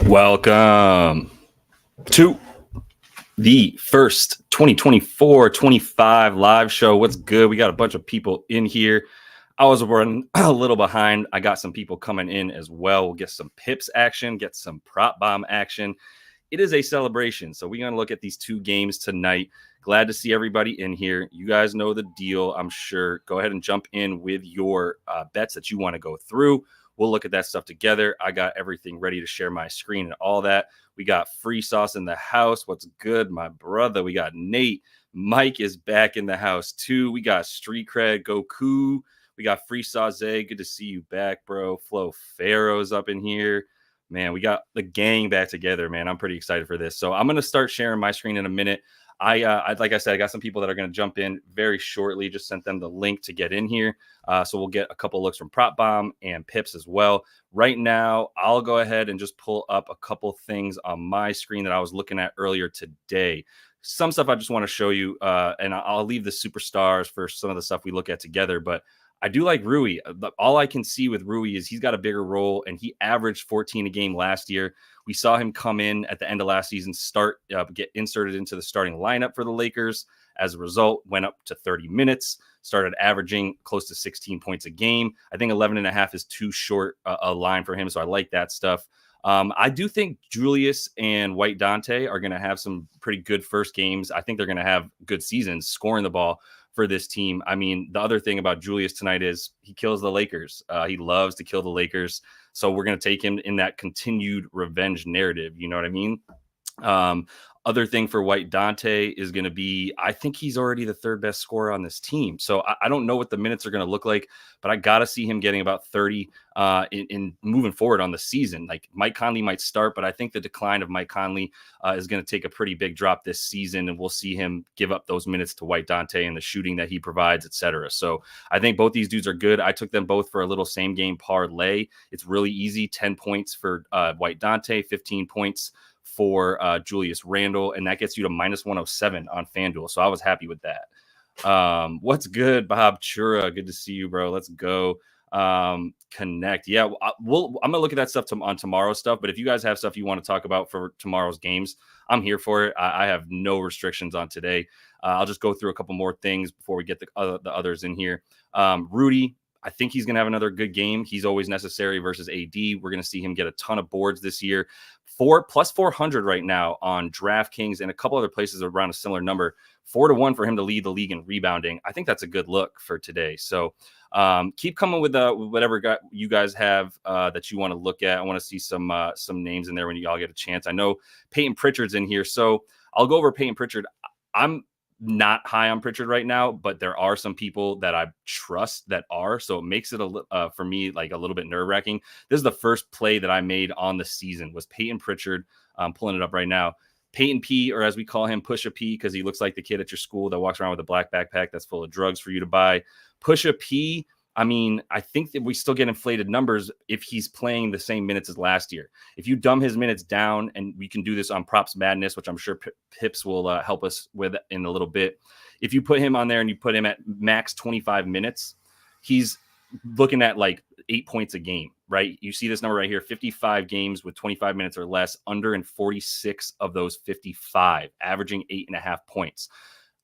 Welcome to the first 2024-25 live show. What's good? We got a bunch of people in here. I was running a little behind. I got some people coming in as well. We'll get some pips action, get some prop bomb action. It is a celebration, so we're going to look at these two games tonight. Glad to see everybody in here. You guys know the deal, I'm sure. Go ahead and jump in with your bets that you want to go through. We'll look at that stuff together. I got everything ready to share my screen and all that. We got Free Sauce in the house. What's good, my brother? We got Nate. Mike is back in the house, too. We got Street Cred, Goku. We got Free Sauce. Good to see you back, bro. Flo Pharaoh's up in here. Man, we got the gang back together, man. I'm pretty excited for this. So I'm going to start sharing my screen in a minute. Like I said, I got some people that are going to jump in very shortly. Just sent them the link to get in here. So we'll get a couple looks from Prop Bomb and Pips as well. Right now, I'll go ahead and just pull up a couple things on my screen that I was looking at earlier today. Some stuff I just want to show you, and I'll leave the superstars for some of the stuff we look at together. But I do like Rui. All I can see with Rui is he's got a bigger role, and he averaged 14 a game last year. We saw him come in at the end of last season, get inserted into the starting lineup for the Lakers. As a result, went up to 30 minutes, started averaging close to 16 points a game. I think 11.5 is too short a line for him, so I like that stuff. I do think Julius and White Dante are going to have some pretty good first games. I think they're going to have good seasons scoring the ball for this team. I mean, the other thing about Julius tonight is he kills the Lakers. He loves to kill the Lakers. So we're going to take him in that continued revenge narrative. You know what I mean? Other thing for White Dante is going to be, I think he's already the third best scorer on this team. So I don't know what the minutes are going to look like, but I got to see him getting about 30 in moving forward on the season. Like Mike Conley might start, but I think the decline of Mike Conley is going to take a pretty big drop this season, and we'll see him give up those minutes to White Dante and the shooting that he provides, etc. So I think both these dudes are good. I took them both for a little same game parlay. It's really easy. 10 points for White Dante, 15 points for Julius Randle, and that gets you to minus 107 on FanDuel. So I was happy with that. What's good, Bob Chura? Good to see you, bro. Let's go. Connect. Yeah, I'm gonna look at that stuff on tomorrow's stuff. But if you guys have stuff you want to talk about for tomorrow's games, I'm here for it. I have no restrictions on today. I'll just go through a couple more things before we get the others in here. Rudy, I think he's going to have another good game. He's always necessary versus AD. We're going to see him get a ton of boards this year. Plus 400 right now on DraftKings and a couple other places around a similar number. 4-1 for him to lead the league in rebounding. I think that's a good look for today. So keep coming with whatever you guys have that you want to look at. I want to see some names in there when you all get a chance. I know Peyton Pritchard's in here, so I'll go over Peyton Pritchard. I'm not high on Pritchard right now, but there are some people that I trust that are, so it makes it for me like a little bit nerve-wracking. This is the first play that I made on the season was Peyton Pritchard. I'm pulling it up right now. Peyton P, or as we call him, Pusha P, because he looks like the kid at your school that walks around with a black backpack that's full of drugs for you to buy. Pusha P, I mean, I think that we still get inflated numbers if he's playing the same minutes as last year. If you dumb his minutes down, and we can do this on Props Madness, which I'm sure Pips will help us with in a little bit. If you put him on there and you put him at max 25 minutes, he's looking at like 8 points a game, right? You see this number right here, 55 games with 25 minutes or less, under in 46 of those 55, averaging 8.5 points.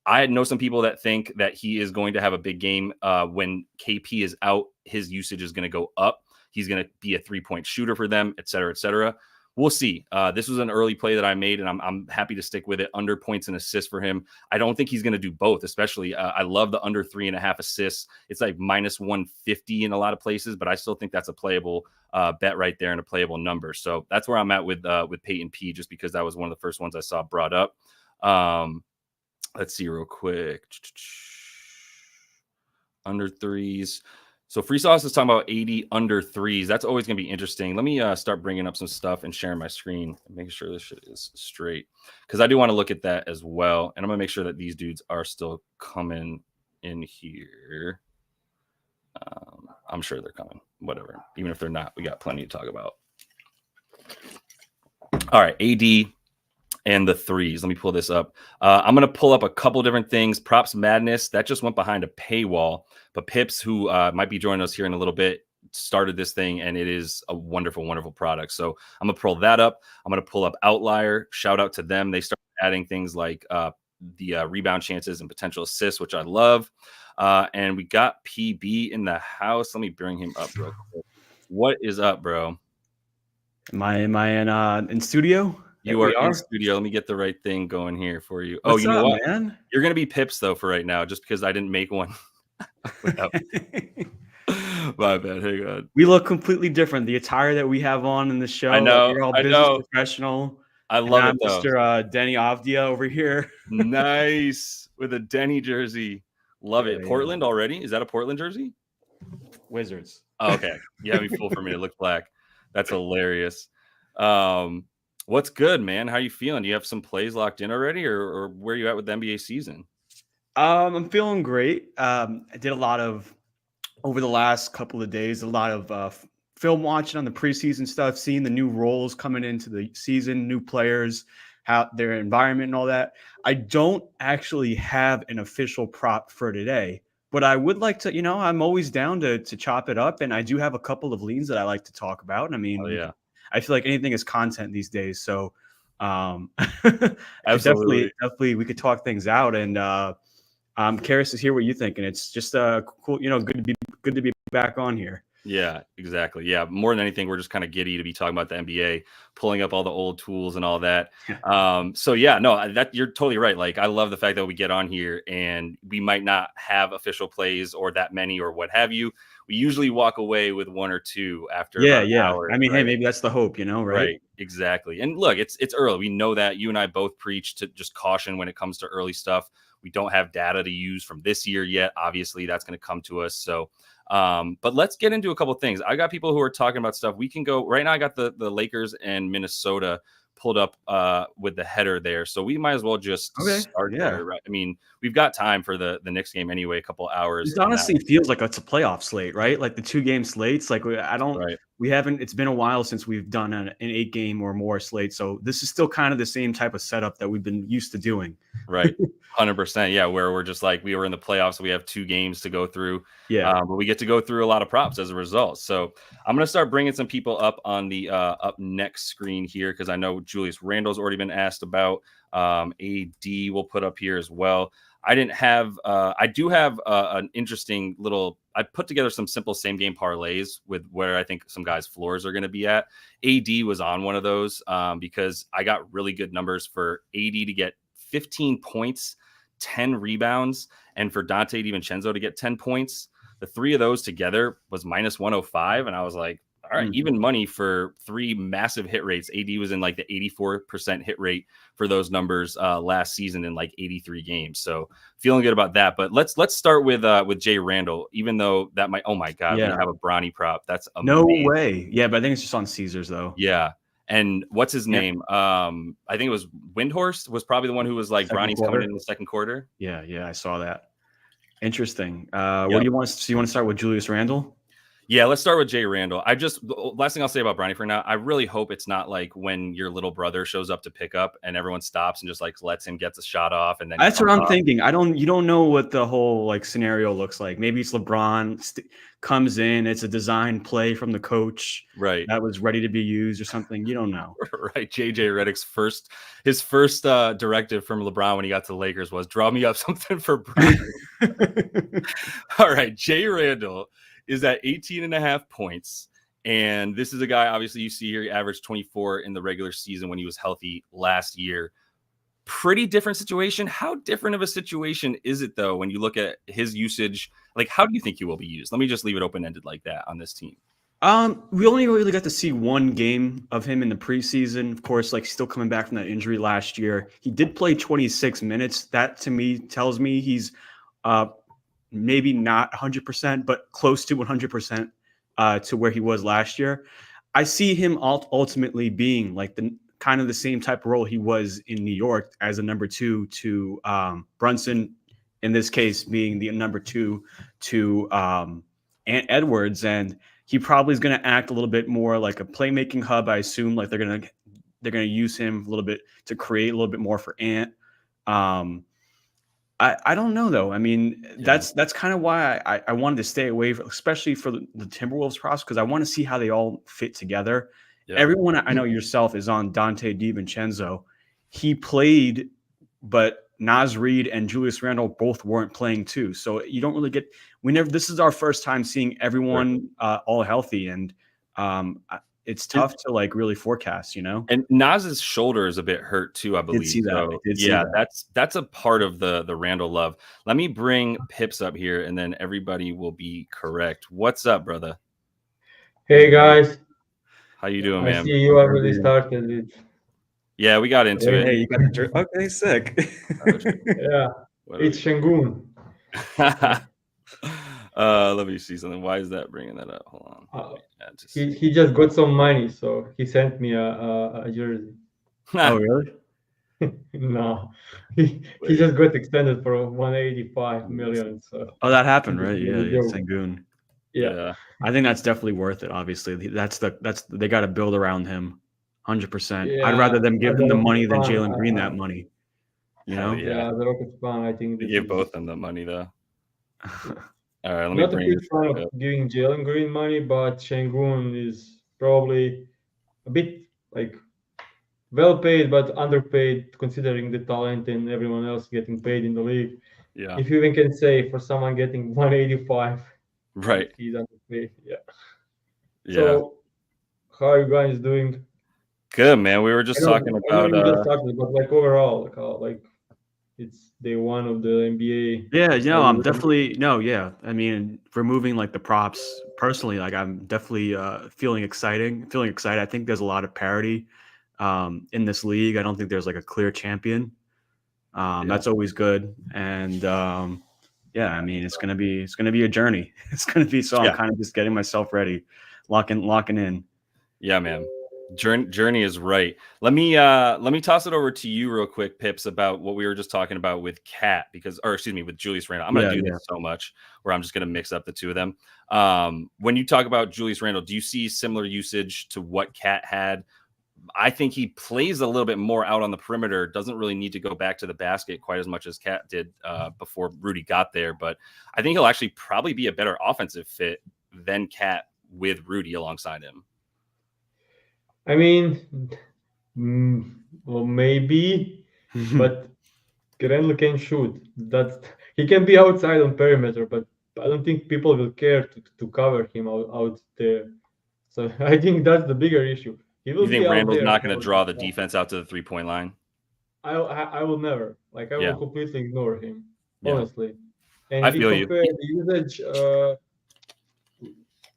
I know some people that think that he is going to have a big game when KP is out. His usage is going to go up. He's going to be a 3-point shooter for them, et cetera, et cetera. We'll see. This was an early play that I made, and I'm happy to stick with it. Under points and assists for him. I don't think he's going to do both, especially. I love the under 3.5 assists. It's like minus 150 in a lot of places, but I still think that's a playable bet right there and a playable number. So that's where I'm at with Peyton P, just because that was one of the first ones I saw brought up. Let's see real quick. Under threes. So Free Sauce is talking about 80 under threes. That's always going to be interesting. Let me start bringing up some stuff and sharing my screen and making sure this shit is straight, because I do want to look at that as well. And I'm going to make sure that these dudes are still coming in here. I'm sure they're coming. Whatever. Even if they're not, we got plenty to talk about. All right. AD and the threes. Let me pull this up. I'm going to pull up a couple different things. Props Madness, that just went behind a paywall. But Pips, who might be joining us here in a little bit, started this thing, and it is a wonderful, wonderful product. So I'm gonna pull that up. I'm gonna pull up Outlier. Shout out to them. They started adding things like the rebound chances and potential assists, which I love. And we got PB in the house. Let me bring him up real quick. What is up, bro? Am I in studio? You are in studio. Let me get the right thing going here for you. What's you know up, what? Man? You're gonna be Pips though for right now, just because I didn't make one. My bad. Hang on. We look completely different. The attire that we have on in the show. I know. You're all business professional. I love it though. Mr. Denny Avdia over here. Nice with a Denny jersey. Love it. Portland already? Is that a Portland jersey? Wizards. Oh, okay. You have me full for me. It looks black. That's hilarious. What's good, man? How you feeling? Do you have some plays locked in already, or where are you at with the NBA season? I'm feeling great. I did a lot of over the last couple of days, a lot of film watching on the preseason stuff, seeing the new roles coming into the season, new players, how their environment and all that. I don't actually have an official prop for today, but I would like to, I'm always down to chop it up. And I do have a couple of leans that I like to talk about. I mean, I feel like anything is content these days. So absolutely. Definitely we could talk things out. And I'm curious to hear what you think. And it's just cool, good to be back on here. Yeah, exactly. Yeah, more than anything, we're just kind of giddy to be talking about the NBA, pulling up all the old tools and all that. So yeah, no, that you're totally right. Like, I love the fact that we get on here and we might not have official plays or that many or what have you. We usually walk away with one or two after about an hour. I mean, right? Hey, maybe that's the hope, right? Right, exactly. And look, it's early. We know that. You and I both preach to just caution when it comes to early stuff. We don't have data to use from this year yet. Obviously, that's going to come to us. So, but let's get into a couple of things. I got people who are talking about stuff. We can go right now. I got the Lakers and Minnesota pulled up with the header there. So we might as well just start there. Right? I mean, we've got time for the Knicks game anyway, a couple hours. It honestly feels like it's a playoff slate, right? Like the 2-game slates. Like we haven't, it's been a while since we've done an 8-game or more slate. So this is still kind of the same type of setup that we've been used to doing. Right. 100%. Yeah. Where we're just like, we were in the playoffs. So we have 2 games to go through. Yeah. But we get to go through a lot of props as a result. So I'm going to start bringing some people up on the up next screen here, because I know Julius Randle's already been asked about. AD will put up here as well. I didn't have, I do have an interesting little, I put together some simple same game parlays with where I think some guys' floors are going to be at. AD was on one of those because I got really good numbers for AD to get 15 points, 10 rebounds, and for Dante DiVincenzo to get 10 points. The 3 of those together was minus 105. And I was like, all right, even money for 3 massive hit rates. AD was in like the 84% hit rate for those numbers last season in like 83 games. So feeling good about that. But let's start with Jay Randle, even though that might, oh my God, we have a Bronny prop. That's amazing. No way. Yeah, but I think it's just on Caesars though. Yeah. And what's his name? I think it was Windhorst was probably the one who was like Bronny's coming in the second quarter. Yeah, I saw that. Interesting. What do you want? So you want to start with Julius Randle? Yeah, let's start with Jay Randle. The last thing I'll say about Bronny for now, I really hope it's not like when your little brother shows up to pick up and everyone stops and just like lets him get the shot off. And then that's what I'm thinking. You don't know what the whole like scenario looks like. Maybe it's LeBron comes in. It's a design play from the coach, right? That was ready to be used or something. You don't know, right? JJ Redick's first directive from LeBron when he got to the Lakers was draw me up something for Bronny. All right, Jay Randle is at 18.5 points. And this is a guy, obviously, you see here, he averaged 24 in the regular season when he was healthy last year. Pretty different situation. How different of a situation is it, though, when you look at his usage? Like, how do you think he will be used? Let me just leave it open-ended like that on this team. We only really got to see 1 game of him in the preseason. Of course, like still coming back from that injury last year. He did play 26 minutes. That, to me, tells me he's maybe not 100%, but close to 100% to where he was last year. I see him ultimately being like the kind of the same type of role he was in New York as a number 2 to Brunson, in this case being the number 2 to Ant Edwards. And he probably is going to act a little bit more like a playmaking hub. I assume like they're going to use him a little bit to create a little bit more for Ant. I don't know though. I mean, that's kind of why I wanted to stay away, especially for the Timberwolves process, because I want to see how they all fit together. Yeah. Everyone I know yourself is on Dante DiVincenzo. He played, but Naz Reid and Julius Randle both weren't playing too. So you don't really get. This is our first time seeing everyone all healthy, and it's tough to like really forecast, And Naz's shoulder is a bit hurt too, I believe. Did see that. So, I did see that. that's a part of the Randall love. Let me bring Pips up here, and then everybody will be correct. What's up, brother? Hey guys, how you doing, I man? see you already started it. Yeah, we got into it. Hey, you got the jerk. Okay, sick. Yeah, it's Shengun. Let me see something. Why is that bringing that up? Hold on. He just got some money, so he sent me a jersey. Oh, really? No, he just got extended for 185 million. So. Oh, that happened, right? Yeah, Sengun. Yeah, I think that's definitely worth it. Obviously, they got to build around him, 100%. I'd rather them give him the money than Jalen Green that money. Yeah, the Rockets fan. I think they give both of them the money though. All right, let Not me a big fan of giving Jalen Green money, but Shengun is probably a bit like well paid, but underpaid considering the talent and everyone else getting paid in the league. Yeah. If you even can say for someone getting 185, right? He's underpaid. Yeah. Yeah. So, how are you guys doing? Good, man. We were just talking about. But like overall, like it's day one of the NBA. Yeah, I'm definitely I mean, removing like the props personally, like I'm definitely feeling excited. I think there's a lot of parity in this league. I don't think there's like a clear champion. That's always good. And I mean, it's gonna be a journey. It's gonna be I'm kind of just getting myself ready, locking in. Yeah, man. Journey is right. Let me toss it over to you real quick, Pips, about what we were just talking about with with Julius Randle. I'm gonna do this so much where I'm just gonna mix up the two of them. When you talk about Julius Randle, do you see similar usage to what Cat had? I think he plays a little bit more out on the perimeter, doesn't really need to go back to the basket quite as much as Cat did before Rudy got there. But I think he'll actually probably be a better offensive fit than Cat with Rudy alongside him. I mean, well, maybe, but Randle can shoot. He can be outside on perimeter, but I don't think people will care to cover him out there. So I think that's the bigger issue. You think Randall's not going to draw the defense out to the 3-point line? I will never. Like I will completely ignore him, honestly. And I feel you. The usage,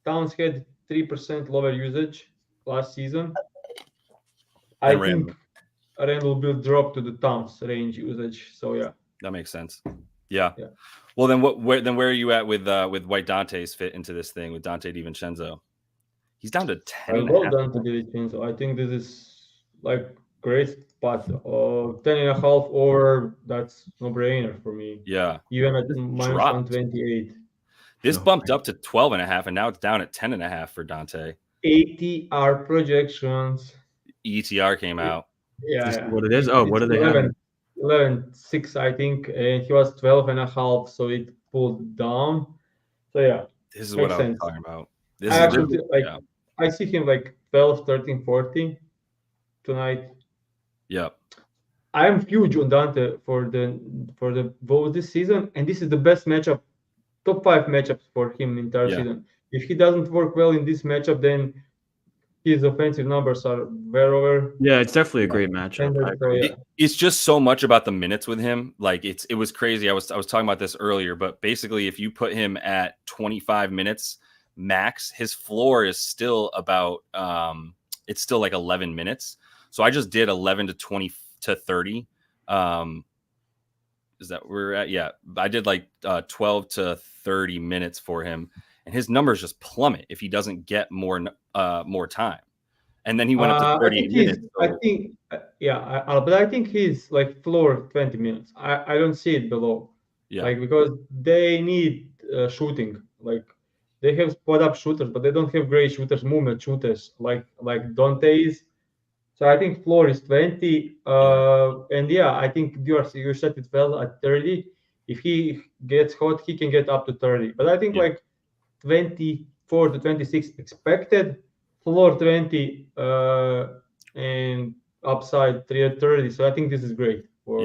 Towns had 3% lower usage last season. I think Randle will drop to the Towns range usage. So yeah, that makes sense. Yeah. Well, then where are you at with White Dante's fit into this thing with Dante DiVincenzo? He's down to 10. Dante DiVincenzo. I think this is like great spot. 10.5 over. That's no brainer for me. Yeah. Even at -128. This bumped up to 12.5, and now it's down at 10.5 for Dante. ATR projections. ETR came out. Yeah. What it is? Oh, what do they have? 11.6, I think, and he was 12.5, so it pulled down. So yeah, this is what I was talking about. This I actually I see him like 12, 13, 14 tonight. Yeah. I'm huge on Dante for the both this season, and this is the best matchup, top 5 matchups for him entire season. If he doesn't work well in this matchup, then his offensive numbers are very over. Yeah, it's definitely a great matchup. It's just so much about the minutes with him. Like it was crazy. I was talking about this earlier, but basically, if you put him at 25 minutes max, his floor is still about it's still like 11 minutes. So I just did 11 to 20 to 30. Is that where we're at? Yeah, I did like 12 to 30 minutes for him, and his numbers just plummet if he doesn't get more time. And then he went up to 38 minutes. But I think he's like floor 20 minutes. I don't see it below. Yeah. Like because they need shooting. Like they have spot up shooters, but they don't have great shooters, movement shooters like Dante is. So I think floor is 20. And I think you said it well at 30. If he gets hot, he can get up to 30. But I think like 24 to 26 expected, floor 20, and upside 30. So I think this is great for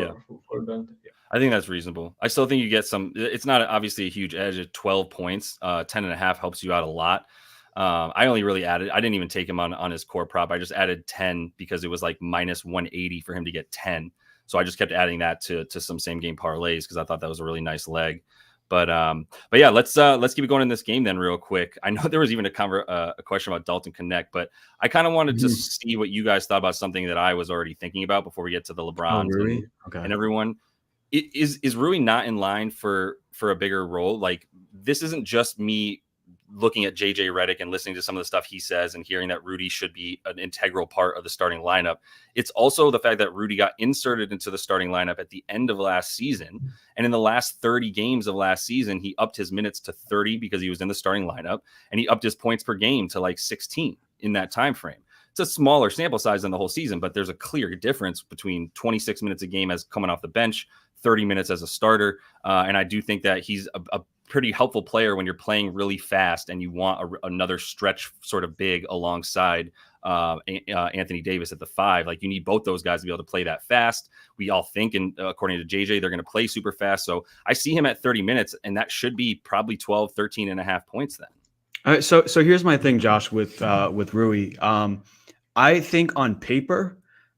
Dante. Yeah. I think that's reasonable. I still think you get some. It's not obviously a huge edge at 12 points. 10.5 helps you out a lot. I only really added. I didn't even take him on his core prop. I just added 10 because it was like minus 180 for him to get 10. So I just kept adding that to some same game parlays because I thought that was a really nice leg. But yeah, let's keep it going in this game then real quick. I know there was even a question about Dalton Connect, but I kind of wanted to see what you guys thought about something that I was already thinking about before we get to the LeBrons and everyone. Is Rui not in line for a bigger role? Like, this isn't just me looking at JJ Redick and listening to some of the stuff he says and hearing that Rudy should be an integral part of the starting lineup. It's also the fact that Rudy got inserted into the starting lineup at the end of last season. And in the last 30 games of last season, he upped his minutes to 30 because he was in the starting lineup, and he upped his points per game to like 16 in that time frame. It's a smaller sample size than the whole season, but there's a clear difference between 26 minutes a game as coming off the bench, 30 minutes as a starter. And I do think that he's a pretty helpful player when you're playing really fast and you want another stretch sort of big alongside Anthony Davis at the 5. Like, you need both those guys to be able to play that fast. We all think, and according to JJ, they're going to play super fast. So I see him at 30 minutes, and that should be probably 12, 13 and a half points then. All right, so here's my thing, Josh, with Rui. I think on paper,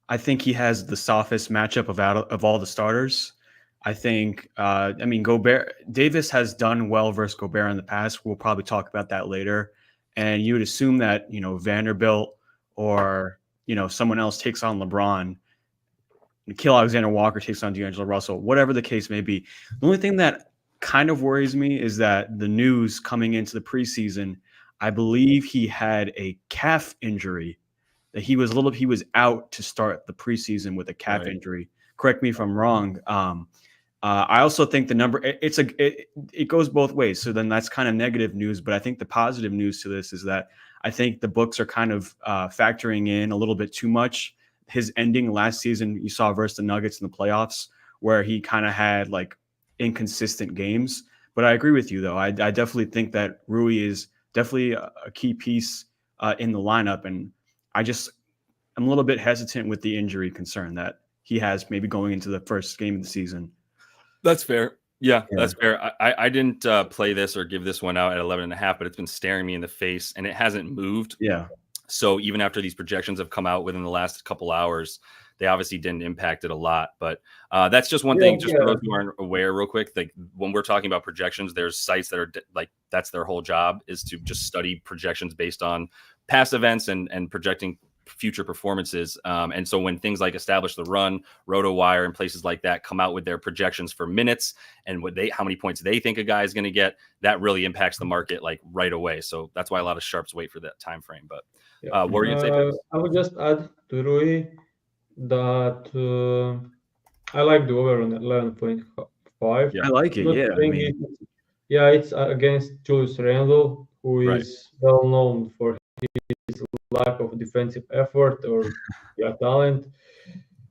I think he has the softest matchup of all the starters. I think, Gobert, Davis has done well versus Gobert in the past. We'll probably talk about that later. And you would assume that, Vanderbilt or, someone else takes on LeBron, Nickeil Alexander-Walker takes on D'Angelo Russell, whatever the case may be. The only thing that kind of worries me is that the news coming into the preseason, I believe he had a calf injury, that he was out to start the preseason with a calf injury. Correct me if I'm wrong. I also think the number it goes both ways. So then that's kind of negative news. But I think the positive news to this is that I think the books are kind of factoring in a little bit too much his ending last season. You saw versus the Nuggets in the playoffs where he kind of had like inconsistent games. But I agree with you, though. I definitely think that Rui is definitely a key piece in the lineup. And I'm a little bit hesitant with the injury concern that he has maybe going into the first game of the season. That's fair. Yeah, that's fair. I didn't play this or give this one out at 11.5, but it's been staring me in the face and it hasn't moved. Yeah. So even after these projections have come out within the last couple hours, they obviously didn't impact it a lot. But that's just one thing, just for those who aren't aware real quick, like when we're talking about projections, there's sites that are like, that's their whole job, is to just study projections based on past events and projecting future performances. And so when things like Establish the Run, RotoWire, and places like that come out with their projections for minutes and how many points they think a guy is going to get, that really impacts the market like right away. So that's why a lot of sharps wait for that time frame. But what were you going to say? I would just add to Rui that I like the over on 11.5. I like it. It's against Julius Randle, who is well known for his lack of defensive effort or talent.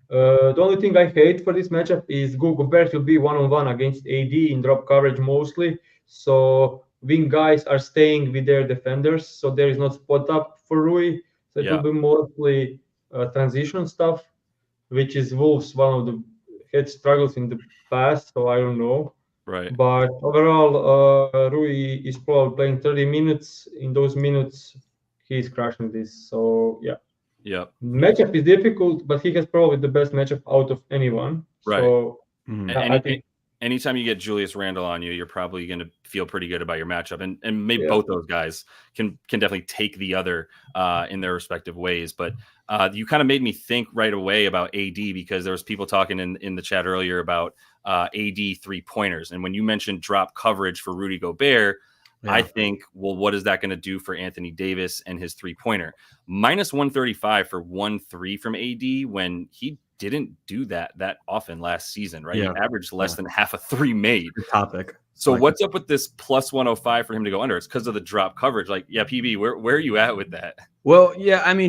The only thing I hate for this matchup is Gobert will be one-on-one against AD in drop coverage mostly. So wing guys are staying with their defenders, so there is not spot up for Rui. So it will be mostly transition stuff, which is Wolves one of the head struggles in the past. So I don't know. Right. But overall, Rui is probably playing 30 minutes. In those minutes, he's crushing this. So matchup is difficult, but he has probably the best matchup out of anyone. Right. So I think anytime you get Julius Randle on you, you're probably going to feel pretty good about your matchup, and maybe both those guys can definitely take the other in their respective ways. But you kind of made me think right away about AD, because there was people talking in the chat earlier about AD 3-pointers, and when you mentioned drop coverage for Rudy Gobert, I think, well, what is that going to do for Anthony Davis and his 3-pointer? Minus 135 for 1-3 from AD when he didn't do that often last season, right? Yeah. He averaged less than half a 3 made. Good topic. So what's up with this plus 105 for him to go under? It's because of the drop coverage. Like, PB, where are you at with that? Well,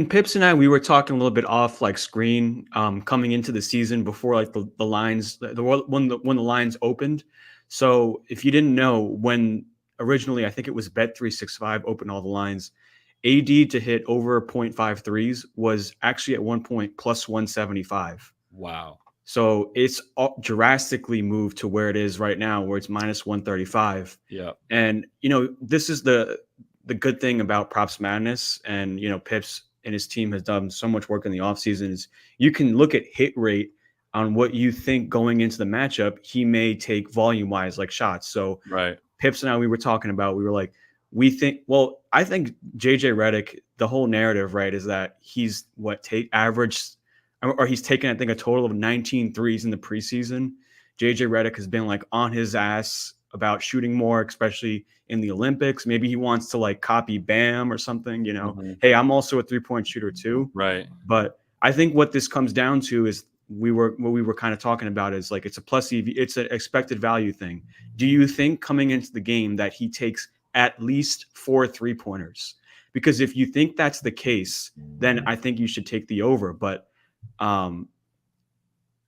Pips and I, we were talking a little bit off like screen coming into the season before like the lines, when the lines opened. So if you didn't know, when originally I think it was Bet365 opened all the lines, AD to hit over 0.5 threes was actually at one point plus 175. Wow. So it's drastically moved to where it is right now, where it's minus 135. Yeah. And, this is the good thing about Props Madness, and, Pips and his team has done so much work in the offseason, is you can look at hit rate on what you think going into the matchup he may take volume-wise, like shots. So right. Pips and I, we were talking about, we were like, I think JJ Redick, the whole narrative, right, is that he's he's taken, I think, a total of 19 threes in the preseason. JJ Redick has been like on his ass about shooting more, especially in the Olympics. Maybe he wants to like copy Bam or something, Hey, I'm also a 3-point shooter too. Right. But I think what this comes down to is what we were kind of talking about is like, it's a plus EV, it's an expected value thing. Do you think coming into the game that he takes at least 4 3-pointers? Because if you think that's the case, then I think you should take the over. But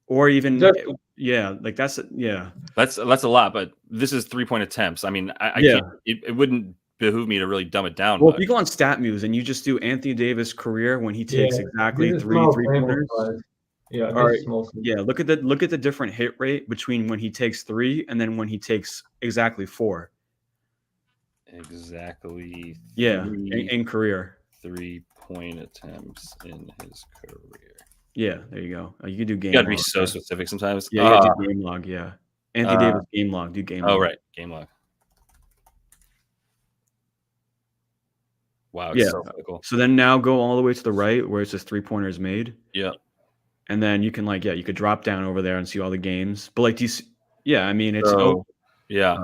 or even that's a lot, but this is 3-point attempts. I mean, I can't, it wouldn't behoove me to really dumb it down. Well, if you go on StatMuse and you just do Anthony Davis career when he takes exactly 3 3-pointers. Yeah, look at the different hit rate between when he takes 3 and then when he takes exactly 4. Exactly. In career. 3-point attempts in his career. Yeah, there you go. You can do game. You gotta be so specific sometimes. Yeah, you gotta do game log. Yeah, Anthony Davis game log. Do game log. Oh right, game log. Wow. It's so cool. So then now go all the way to the right where it says 3-pointers made. Yeah. And then you can you could drop down over there and see all the games. But like, do you see, I mean, it's yeah.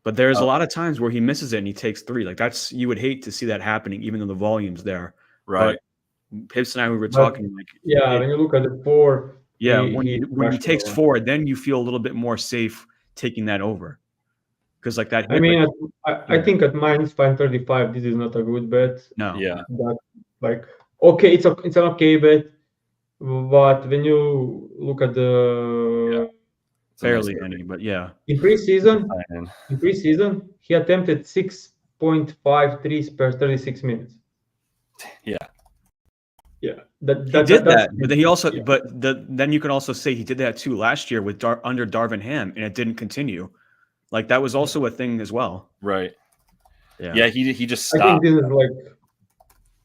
But there's a lot of times where he misses it and he takes 3. Like you would hate to see that happening, even though the volume's there. Right. But Pips and I, we were talking when you look at the 4, when he takes 4, then you feel a little bit more safe taking that over, because like that. I mean, I think at minus 535, this is not a good bet. No. Yeah. But okay, it's an okay bet, but when you look at the barely any, but in preseason, he attempted 6.5 threes per 36 minutes. Yeah. Yeah, he did that, but then he also, then you can also say he did that too last year with under Darvin Ham, and it didn't continue. Like that was also a thing as well. Right. Yeah. He just stopped. I think this is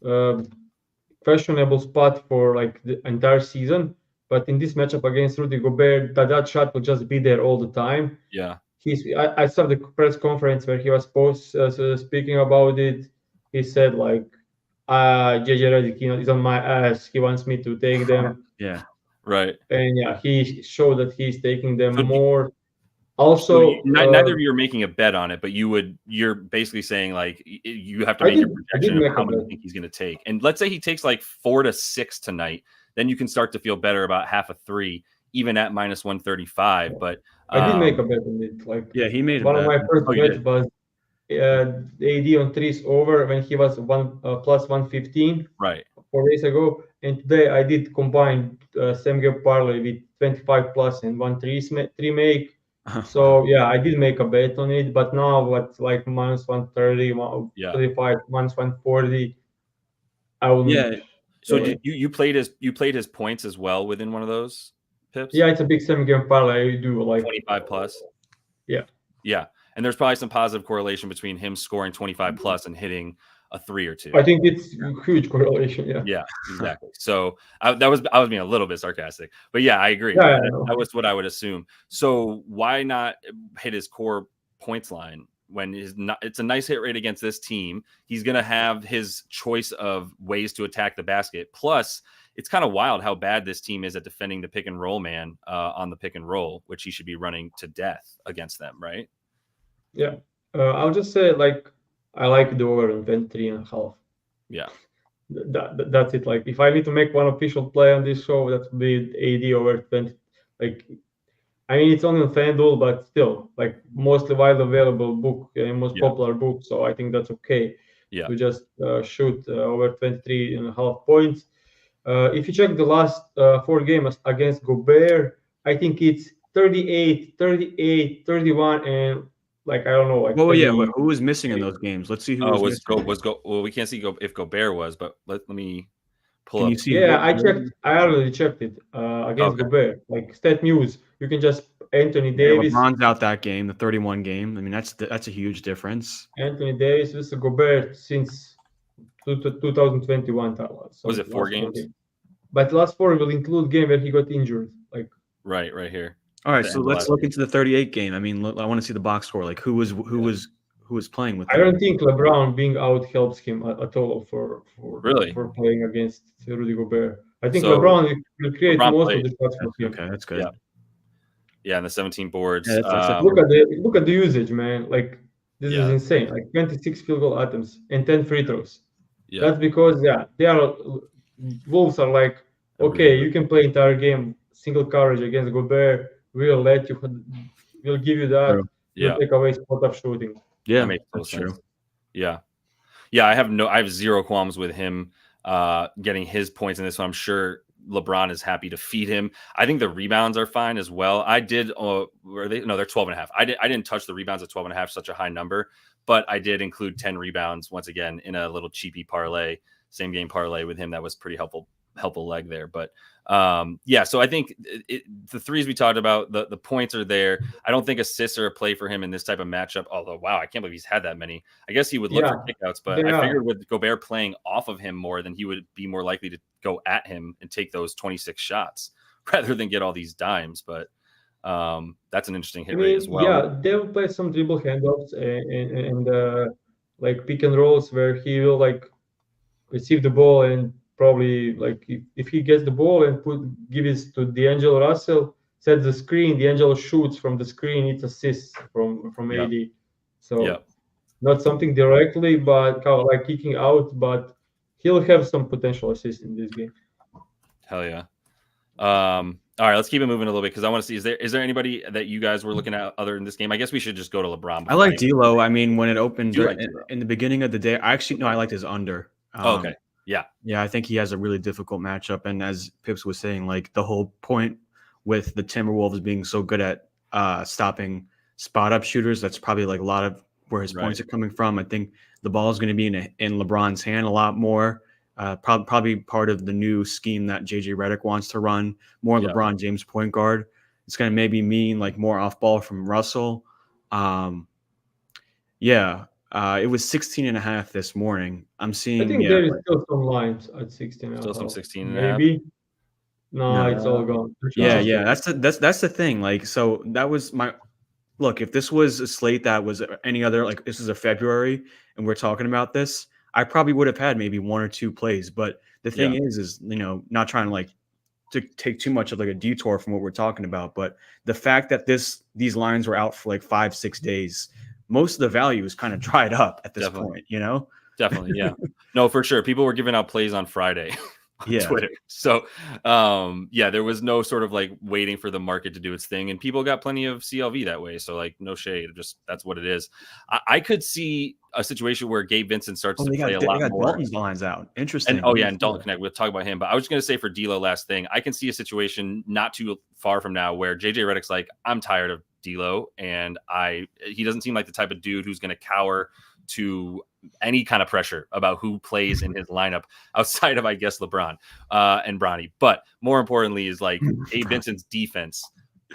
like questionable spot for like the entire season, but in this matchup against Rudy Gobert, that shot will just be there all the time. Yeah. I saw the press conference where he was speaking about it. He said like, JJ Redick, is on my ass. He wants me to take them. Yeah. Right. And he showed that he's taking them more. Also, neither of you are making a bet on it, but you're basically saying like you have to make your projection of how many you think he's going to take. And let's say he takes like 4 to 6 tonight, then you can start to feel better about half a 3, even at minus 135. But I did make a bet on it. Like he made one of my first bets was AD on 3s over when he was plus 115 right 4 days ago, and today I did combine same game parlay with 25 plus and 1 3 make. So I did make a bet on it, but now what's like minus 130, 35, minus 140. I will. So you played his points as well within one of those Pips? Yeah, it's a big same game parlay. I do like 25 plus. Yeah. And there's probably some positive correlation between him scoring 25 plus and hitting a 3 or 2. I think it's huge correlation. Yeah, exactly. So I was being a little bit sarcastic, but I agree. Yeah, that was what I would assume. So why not hit his core points line when it's a nice hit rate against this team? He's going to have his choice of ways to attack the basket. Plus, it's kind of wild how bad this team is at defending the pick and roll man on the pick and roll, which he should be running to death against them, right? Yeah. I'll just say like I like the over on 23.5. Yeah. That's it. Like if I need to make one official play on this show, that would be AD over 20. Like, I mean, it's only on FanDuel, but still, like mostly widely available book and most popular book. So I think that's okay. Yeah. To just shoot over 23.5 points. If you check the last 4 games against Gobert, I think it's 38, 38, 31, and like I don't know, like Oh yeah, 30. who was missing in those games? Let's see who Oh, was missing. well, we can't see if Gobert was, but let me pull Can up. you see? Yeah, I checked. I already checked it against Okay. Gobert. Like Stat News, you can just Anthony Yeah, Davis. LeBron's out that game, the 31 game. I mean, that's a huge difference. Anthony Davis versus Gobert since 2021. So Was it 4 last games? games. But last 4 will include game where he got injured. Like Right here. All right, The so end of let's last look game. into the 38 game. I mean, I want to see the box score. Like who was playing with I them? don't think LeBron being out helps him at all Really? for playing against Rudy Gobert. I think So, LeBron will create LeBron most played. of the shots for him. Okay, that's good. Yeah, and the 17 boards. Yeah, that's a- Look at the usage, man. Like this is Yeah. insane. Like 26 field goal attempts and 10 free throws. Yeah. That's because they are Wolves are like, okay, you can play entire game single coverage against Gobert. We'll let you. We'll give you that. True. Yeah. We'll take away spot up shooting. Yeah, That makes total that's sense. true. Yeah. I have zero qualms with him getting his points in this one. I'm sure LeBron is happy to feed him. I think the rebounds are fine as well. I did they're 12 and a half. I didn't touch the rebounds at 12 and a half, such a high number, but I did include 10 rebounds once again in a little cheapy parlay, same game parlay with him. That was pretty helpful leg there. But so I think the threes we talked about, the points are there. I don't think assists are a play for him in this type of matchup. Although, wow, I can't believe he's had that many. I guess he would look for kickouts, but I figured with Gobert playing off of him more, than he would be more likely to go at him and take those 26 shots rather than get all these dimes. But that's an interesting hit rate as well. Yeah, they will play some dribble handoffs and like pick and rolls where he will like receive the ball and probably like if he gets the ball and give it to D'Angelo Russell, set the screen, D'Angelo shoots from the screen, it's assists from AD. So not something directly, but kind of like kicking out, but he'll have some potential assist in this game. Hell yeah. All right, let's keep it moving a little bit because I want to see is there anybody that you guys were looking at other in this game? I guess we should just go to LeBron. I like D'Lo. I mean, when it opened like in the beginning of the day, I liked his under. Okay. Yeah, I think he has a really difficult matchup. And as Pips was saying, like the whole point with the Timberwolves being so good at stopping spot up shooters, that's probably like a lot of where his points are coming from. I think the ball is going to be in LeBron's hand a lot more. Probably part of the new scheme that JJ Redick wants to run, more LeBron James point guard. It's going to maybe mean like more off ball from Russell. It was 16.5 this morning. I'm seeing. I think there is still some lines at 16. Still some 16 maybe. No, it's all gone. Yeah. That's the thing. Like, so that was my look. If this was a slate that was any other, like this is a February, and we're talking about this, I probably would have had maybe 1 or 2 plays. But the thing is not trying to take too much of like a detour from what we're talking about. But the fact that these lines were out for like 5-6 days. Most of the value is kind of dried up at this point, Definitely, yeah. No, for sure. People were giving out plays on Friday on Twitter. So, there was no sort of like waiting for the market to do its thing. And people got plenty of CLV that way. So, like, no shade. Just that's what it is. I could see a situation where Gabe Vincent starts to play a lot more. Dalton's lines out. Interesting. And Dalton Connect. We'll talk about him. But I was just going to say for D'Lo, last thing, I can see a situation not too far from now where JJ Redick's like, I'm tired of D'Lo, and he doesn't seem like the type of dude who's going to cower to any kind of pressure about who plays in his lineup outside of, I guess, LeBron and Bronny. But more importantly is like Gabe Vincent's defense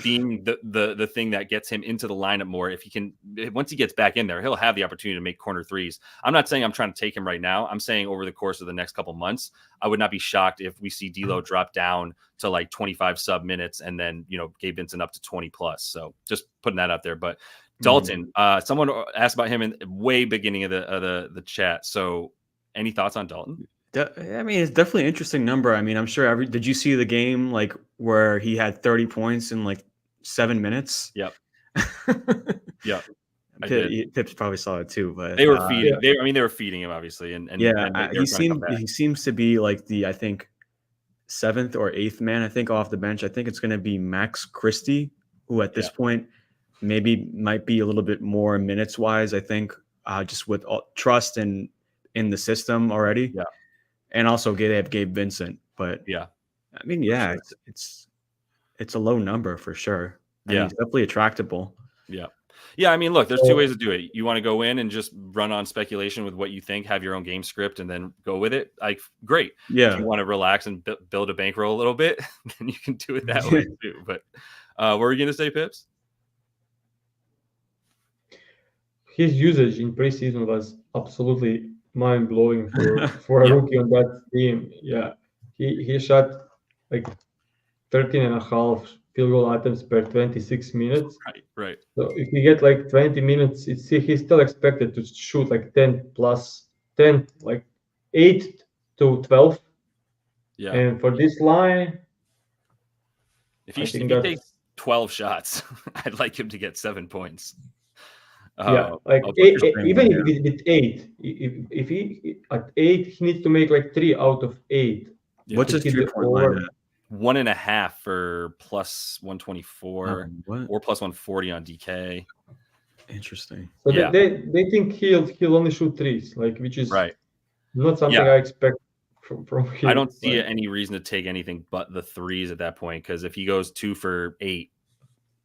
being the thing that gets him into the lineup more. If he can, once he gets back in there, he'll have the opportunity to make corner threes. I'm not saying I'm trying to take him right now. I'm saying over the course of the next couple months, I would not be shocked if we see D'Lo drop down to like 25 sub minutes and then, Gabe Vincent up to 20 plus. So just putting that out there. But Dalton, someone asked about him in way beginning of the chat. So any thoughts on Dalton? I mean, it's definitely an interesting number. I mean, I'm sure did you see the game like where he had 30 points in like 7 minutes? Yep. Pips probably saw it too, but they were feeding. They were feeding him obviously, and he seems to be like the, I think, 7th or 8th man. I think off the bench. I think it's going to be Max Christie, who at this point maybe might be a little bit more minutes wise. I think just with trust in the system already. Yeah. And also they have Gabe Vincent, but I mean, it's a low number for sure. I mean, he's definitely attractable. Yeah. Yeah, I mean, look, there's two ways to do it. You want to go in and just run on speculation with what you think, have your own game script, and then go with it. Like, great. Yeah. If you want to relax and build a bankroll a little bit, then you can do it that way too. But what were you going to say, Pips? His usage in preseason was absolutely mind-blowing for a rookie on that team. Yeah, he shot like 13 and a half field goal attempts per 26 minutes. Right. So if you get like 20 minutes, he's still expected to shoot like 10 plus 10, like 8 to 12. Yeah. And for this line, if he takes 12 shots, I'd like him to get 7 points. Yeah, like even with 8, if he at 8, he needs to make like 3 out of 8. Yeah. What's his 3-point line at? 1.5 for plus 124 or plus 140 on DK. Interesting. So they think he'll only shoot threes, like, which is not something I expect from him. I don't see any reason to take anything but the threes at that point, because if he goes 2 for 8,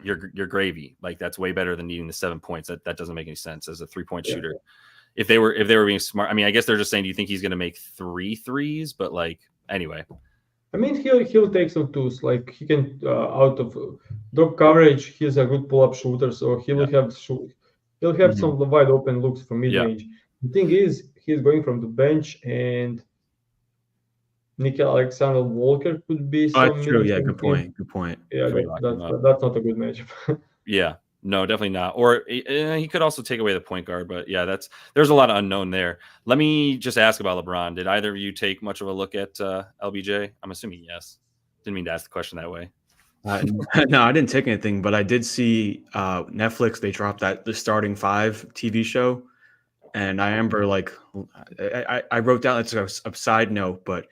you're gravy. Like, that's way better than needing the 7 points. That doesn't make any sense as a 3-point shooter. If they were being smart, I mean, I guess they're just saying, do you think he's going to make 3 threes? But like, anyway. I mean, he'll take some twos. Like, he can out of dog coverage. He's a good pull-up shooter, so he'll have some wide open looks from mid-range. The thing is, he's going from the bench, and Nickel Alexander Walker could be. That's true. Yeah, good point. Good point. Yeah, that's not a good matchup. Yeah. No, definitely not. Or he could also take away the point guard, but yeah, there's a lot of unknown there. Let me just ask about LeBron. Did either of you take much of a look at LBJ? I'm assuming yes. Didn't mean to ask the question that way. No, I didn't take anything, but I did see Netflix. They dropped the Starting 5 TV show, and I remember like I wrote down, it's a side note, but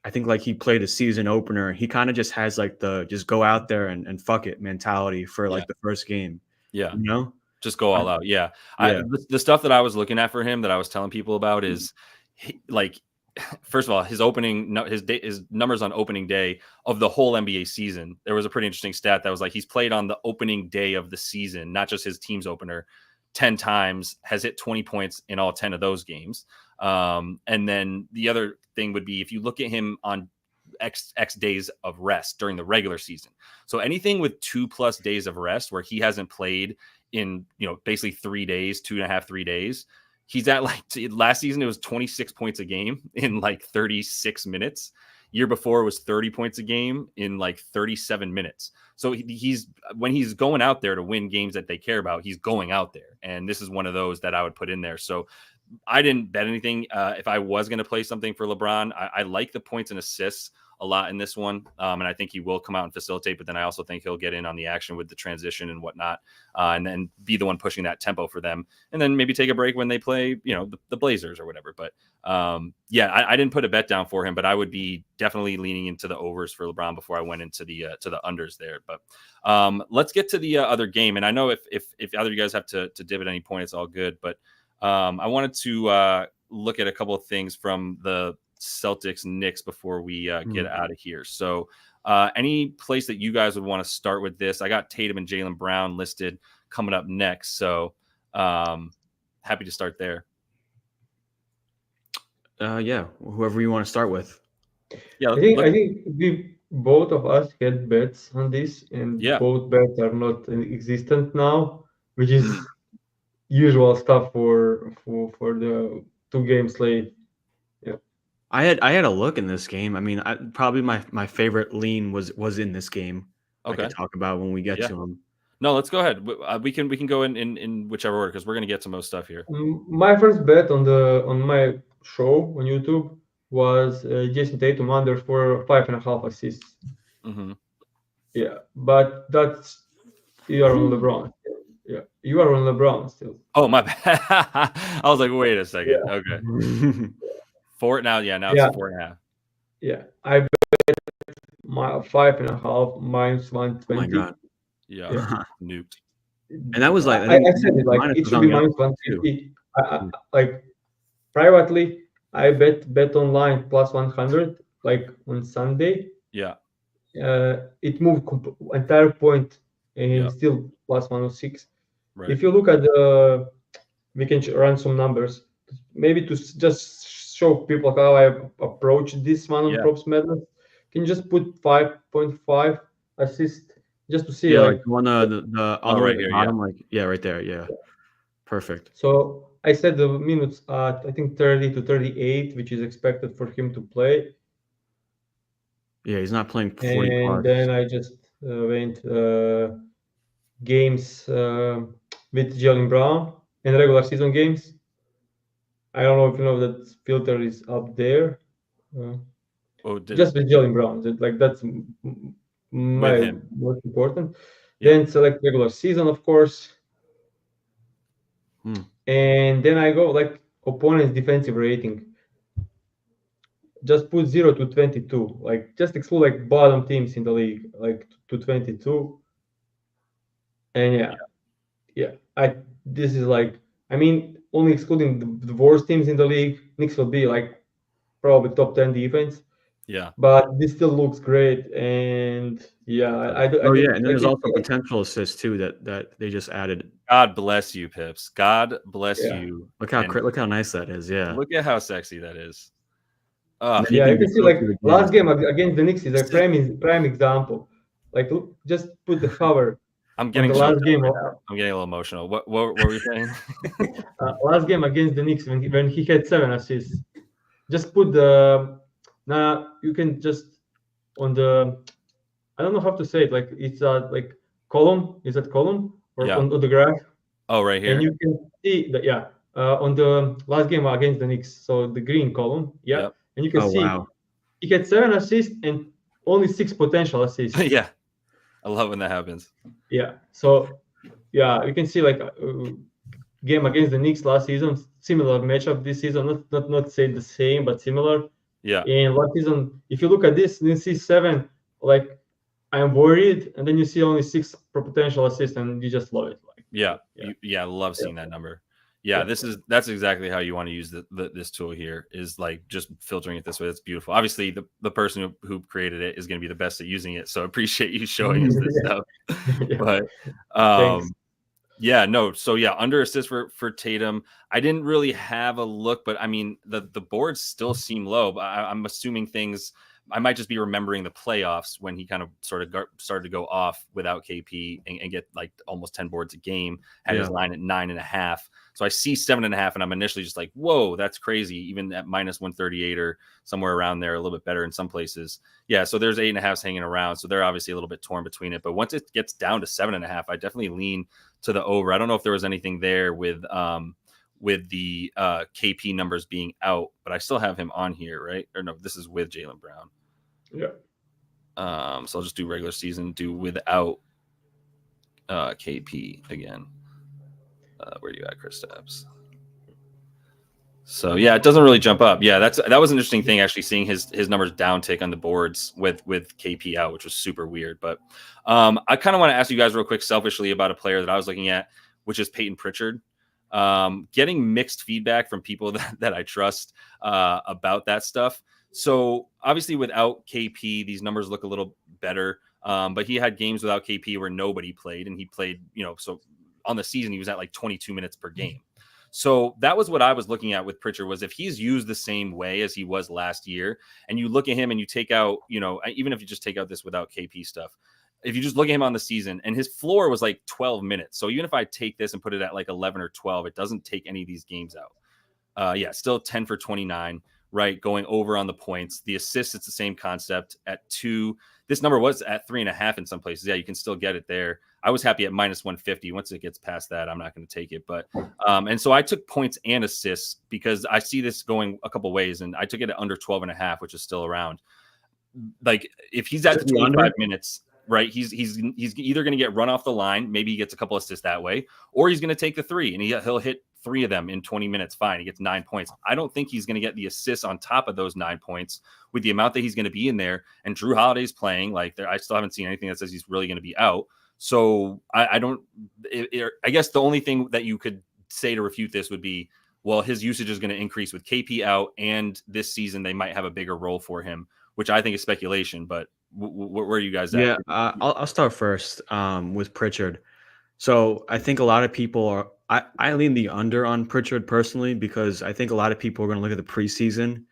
I think like he played a season opener. He kind of just has like the just go out there and fuck it mentality for like the first game. Yeah. You know? Just go all out. Yeah. The stuff that I was looking at for him that I was telling people about is like, first of all, his numbers on opening day of the whole NBA season. There was a pretty interesting stat that was like, he's played on the opening day of the season, not just his team's opener, 10 times, has hit 20 points in all 10 of those games. And then the other thing would be if you look at him on X days of rest during the regular season. So anything with 2+ days of rest where he hasn't played in, basically 3 days, 2.5, 3 days, he's at like last season, it was 26 points a game in like 36 minutes. Year before it was 30 points a game in like 37 minutes. So he's when he's going out there to win games that they care about, he's going out there. And this is one of those that I would put in there. So I didn't bet anything. If I was going to play something for LeBron, I like the points and assists a lot in this one. And I think he will come out and facilitate, but then I also think he'll get in on the action with the transition and whatnot, and then be the one pushing that tempo for them. And then maybe take a break when they play, the Blazers or whatever. But I didn't put a bet down for him, but I would be definitely leaning into the overs for LeBron before I went into the unders there. But let's get to the other game. And I know if either of you guys have to dip at any point, it's all good. But I wanted to look at a couple of things from the Celtics Knicks before we get out of here. So any place that you guys would want to start with this? I got Tatum and Jaylen Brown listed coming up next. So happy to start there. Whoever you want to start with. Yeah, I think we both of us had bets on this, and both bets are not existent now, which is usual stuff for the 2-game slate. Yeah, I had a look in this game. I mean, probably my favorite lean was in this game. Okay, I can talk about when we get to them. No, let's go ahead. We can go in whichever order because we're gonna get to most stuff here. My first bet on my show on YouTube was Jason Tatum under for 5.5 assists. Mm-hmm. Yeah, but that's you are on LeBron. Yeah, you are on LeBron still. Oh my bad. I was like, wait a second. Yeah. Okay. Four now. Yeah, now it's 4.5. Yeah, I bet my 5.5 minus 120. Oh my god. Yeah. Nuked. And that was like I said it like it should be minus 150. Like privately, I bet online plus 100 like on Sunday. Yeah. It moved entire point and still plus 106. Right. If you look at we can run some numbers, maybe to just show people how I approach this one on props madness. Can you just put 5.5 assist just to see like one the on the right right here, bottom, right there, perfect. So I set the minutes at I think 30 to 38, which is expected for him to play. Yeah, he's not playing 40 And plus. then I just went games with Jalen Brown and regular season games. I don't know if you know that filter is up there. Just with Jalen Brown, that's my most important. Then select regular season, of course. And then I go like opponent's defensive rating. Just put 0 to 22. Like just exclude like bottom teams in the league, like to 22. And this is like, I mean, only excluding the worst teams in the league, Knicks will be like probably top 10 defense. Yeah. But this still looks great. And I do. And then there's also potential assists too that they just added. God bless you, Pips. God bless you. Look how nice that is. Yeah. Look at how sexy that is. You can see like last game against the Knicks is a prime example. Like look, just put the cover. I'm getting the last game. Right I'm getting a little emotional. What were you saying? Last game against the Knicks when he had 7 assists. Just put the you can just on the I don't know how to say it. Like it's like column. Is that column or on the graph? Oh, right here. And you can see that on the last game against the Knicks. So the green column. Yep. And you can see he had 7 assists and only 6 potential assists. Yeah. I love when that happens. Yeah. So, you can see like game against the Knicks last season, similar matchup this season. Not say the same, but similar. Yeah. And last season, if you look at this, you see 7. Like I'm worried, and then you see only 6 for potential assists, and you just love it. I love seeing that number. That's exactly how you want to use this tool here, is like just filtering it this way. That's beautiful. Obviously the person who created it is going to be the best at using it. So I appreciate you showing us this stuff. But under assist for Tatum. I didn't really have a look, but I mean the boards still seem low, but I'm assuming I might just be remembering the playoffs when he kind of sort of started to go off without KP and get like almost 10 boards a game, had his line at 9.5. So I see 7.5 and I'm initially just like, whoa, that's crazy. Even at minus 138 or somewhere around there, a little bit better in some places. Yeah. So there's 8.5s hanging around. So they're obviously a little bit torn between it, but once it gets down to 7.5, I definitely lean to the over. I don't know if there was anything there with the KP numbers being out, but I still have him on here, right? Or no, this is with Jalen Brown. Yeah. So I'll just do regular season, do without KP again. Where are you at, Chris Stabs? So it doesn't really jump up. Yeah, that was an interesting thing, actually seeing his numbers downtick on the boards with KP out, which was super weird. But I kind of want to ask you guys real quick, selfishly, about a player that I was looking at, which is Peyton Pritchard. Getting mixed feedback from people that I trust about that stuff. So obviously without KP, these numbers look a little better. But he had games without KP where nobody played, and he played, so on the season, he was at like 22 minutes per game. So that was what I was looking at with Pritchard, was if he's used the same way as he was last year, and you look at him and you take out, even if you just take out this without KP stuff, if you just look at him on the season, and his floor was like 12 minutes. So even if I take this and put it at like 11 or 12, it doesn't take any of these games out. Still 10 for 29. Right, going over on the points. The assists, it's the same concept at 2. This number was at 3.5 in some places. Yeah, you can still get it there. I was happy at minus 150. Once it gets past that, I'm not going to take it. But and so I took points and assists because I see this going a couple ways, and I took it at under 12.5, which is still around. Like if he's at 25 minutes, right, he's either going to get run off the line, maybe he gets a couple assists that way, or he's going to take the 3 and he'll hit 3 of them in 20 minutes. Fine. He gets 9 points. I don't think he's going to get the assists on top of those 9 points with the amount that he's going to be in there. And Drew Holiday's playing. Like, I still haven't seen anything that says he's really going to be out. So I guess the only thing that you could say to refute this would be, well, his usage is going to increase with KP out, and this season they might have a bigger role for him, which I think is speculation. But Where are you guys at? Yeah, I'll start first with Pritchard. So I think a lot of people are. I lean the under on Pritchard personally because I think a lot of people are going to look at the preseason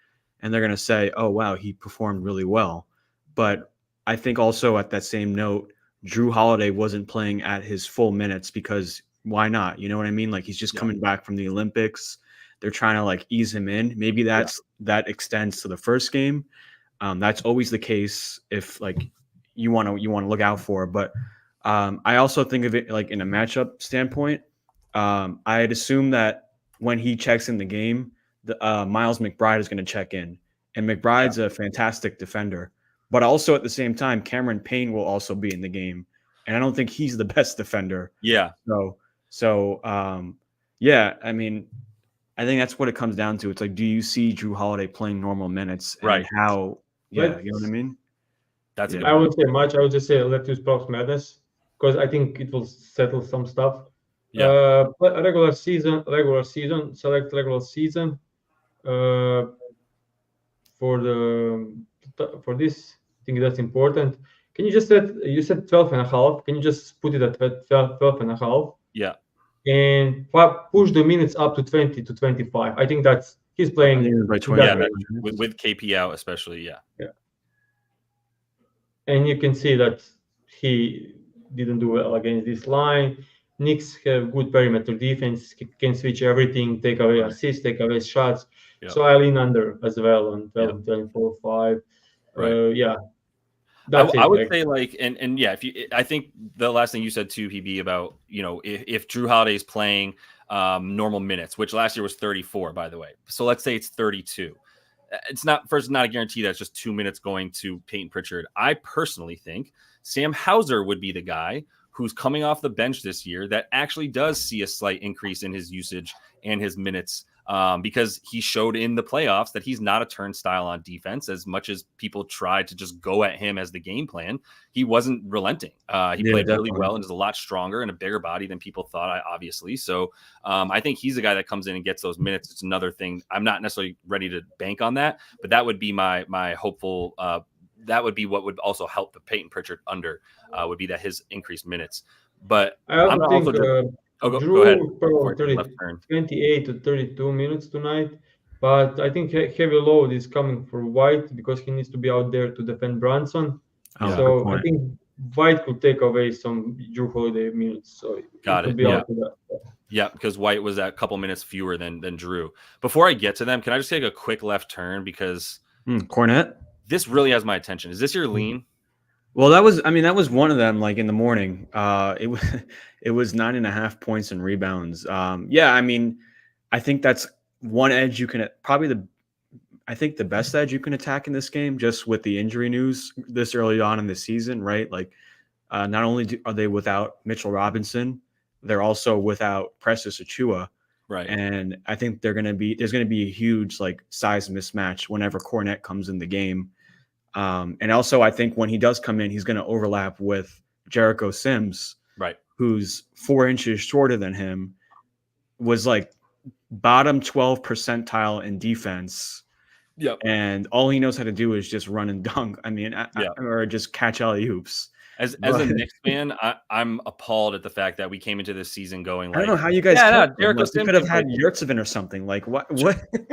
and they're going to say, "Oh wow, he performed really well." But I think also at that same note, Drew Holiday wasn't playing at his full minutes because why not? You know what I mean? Like he's just coming back from the Olympics. They're trying to like ease him in. Maybe that extends to the first game. That's always the case if like you want to look out for. But I also think of it like in a matchup standpoint. I'd assume that when he checks in the game, the Miles McBride is going to check in, and McBride's a fantastic defender. But also at the same time, Cameron Payne will also be in the game, and I don't think he's the best defender. Yeah. So yeah. I mean, I think that's what it comes down to. It's like, do you see Drew Holiday playing normal minutes? And Right. how? Yeah, you know what I mean. That's I wouldn't say much. I would just say let's use props madness because I think it will settle some stuff. Yeah. Regular season. Select regular season. For this, I think that's important. Can you just you said 12 and a half? Can you just put it at 12 and a half? Yeah. And push the minutes up to 20 to 25. I think that's he's playing by 20. Yeah, with KP out especially. Yeah. And you can see that he didn't do well against this line. Knicks have good perimeter defense, can switch everything, take away assists, take away shots. Yeah. So I lean under as well on 12, 24, 5. Right. Yeah. I would say like, and yeah, I think the last thing you said too, PB, about, if Drew Holiday is playing normal minutes, which last year was 34, by the way. So let's say it's 32. It's not a guarantee that it's just 2 minutes going to Peyton Pritchard. I personally think Sam Hauser would be the guy who's coming off the bench this year that actually does see a slight increase in his usage and his minutes, because he showed in the playoffs that he's not a turnstile on defense. As much as people tried to just go at him as the game plan, he wasn't relenting. He played really well and is a lot stronger and a bigger body than people thought, obviously. So I think he's the guy that comes in and gets those minutes. It's another thing. I'm not necessarily ready to bank on that, but that would be my hopeful. That would be what would also help the Peyton Pritchard under, would be that his increased minutes. But I also think go ahead. 28 to 32 minutes tonight, but I think heavy load is coming for White because he needs to be out there to defend Brunson. So I think White could take away some Drew Holiday minutes. So got it. Yeah, because White was at a couple minutes fewer than Drew. Before I get to them, can I just take a quick left turn because Cornette? This really has my attention. Is this your lean? Well, that was one of them. Like in the morning, it was 9.5 points and rebounds. Yeah, I mean, I think that's one edge you can I think the best edge you can attack in this game, just with the injury news this early on in the season, right? Like, not only are they without Mitchell Robinson, they're also without Precious Achiuwa. Right. And I think there's going to be a huge like size mismatch whenever Cornette comes in the game. And also I think when he does come in, he's going to overlap with Jericho Sims, right, who's 4 inches shorter than him, was like bottom 12 percentile in defense. Yep. And all he knows how to do is just run and dunk. I mean, or just catch alley-oops. As a Knicks fan, I'm appalled at the fact that we came into this season going like, I don't know how you guys Jericho Sims could have had Yurtsevin or something. Like what?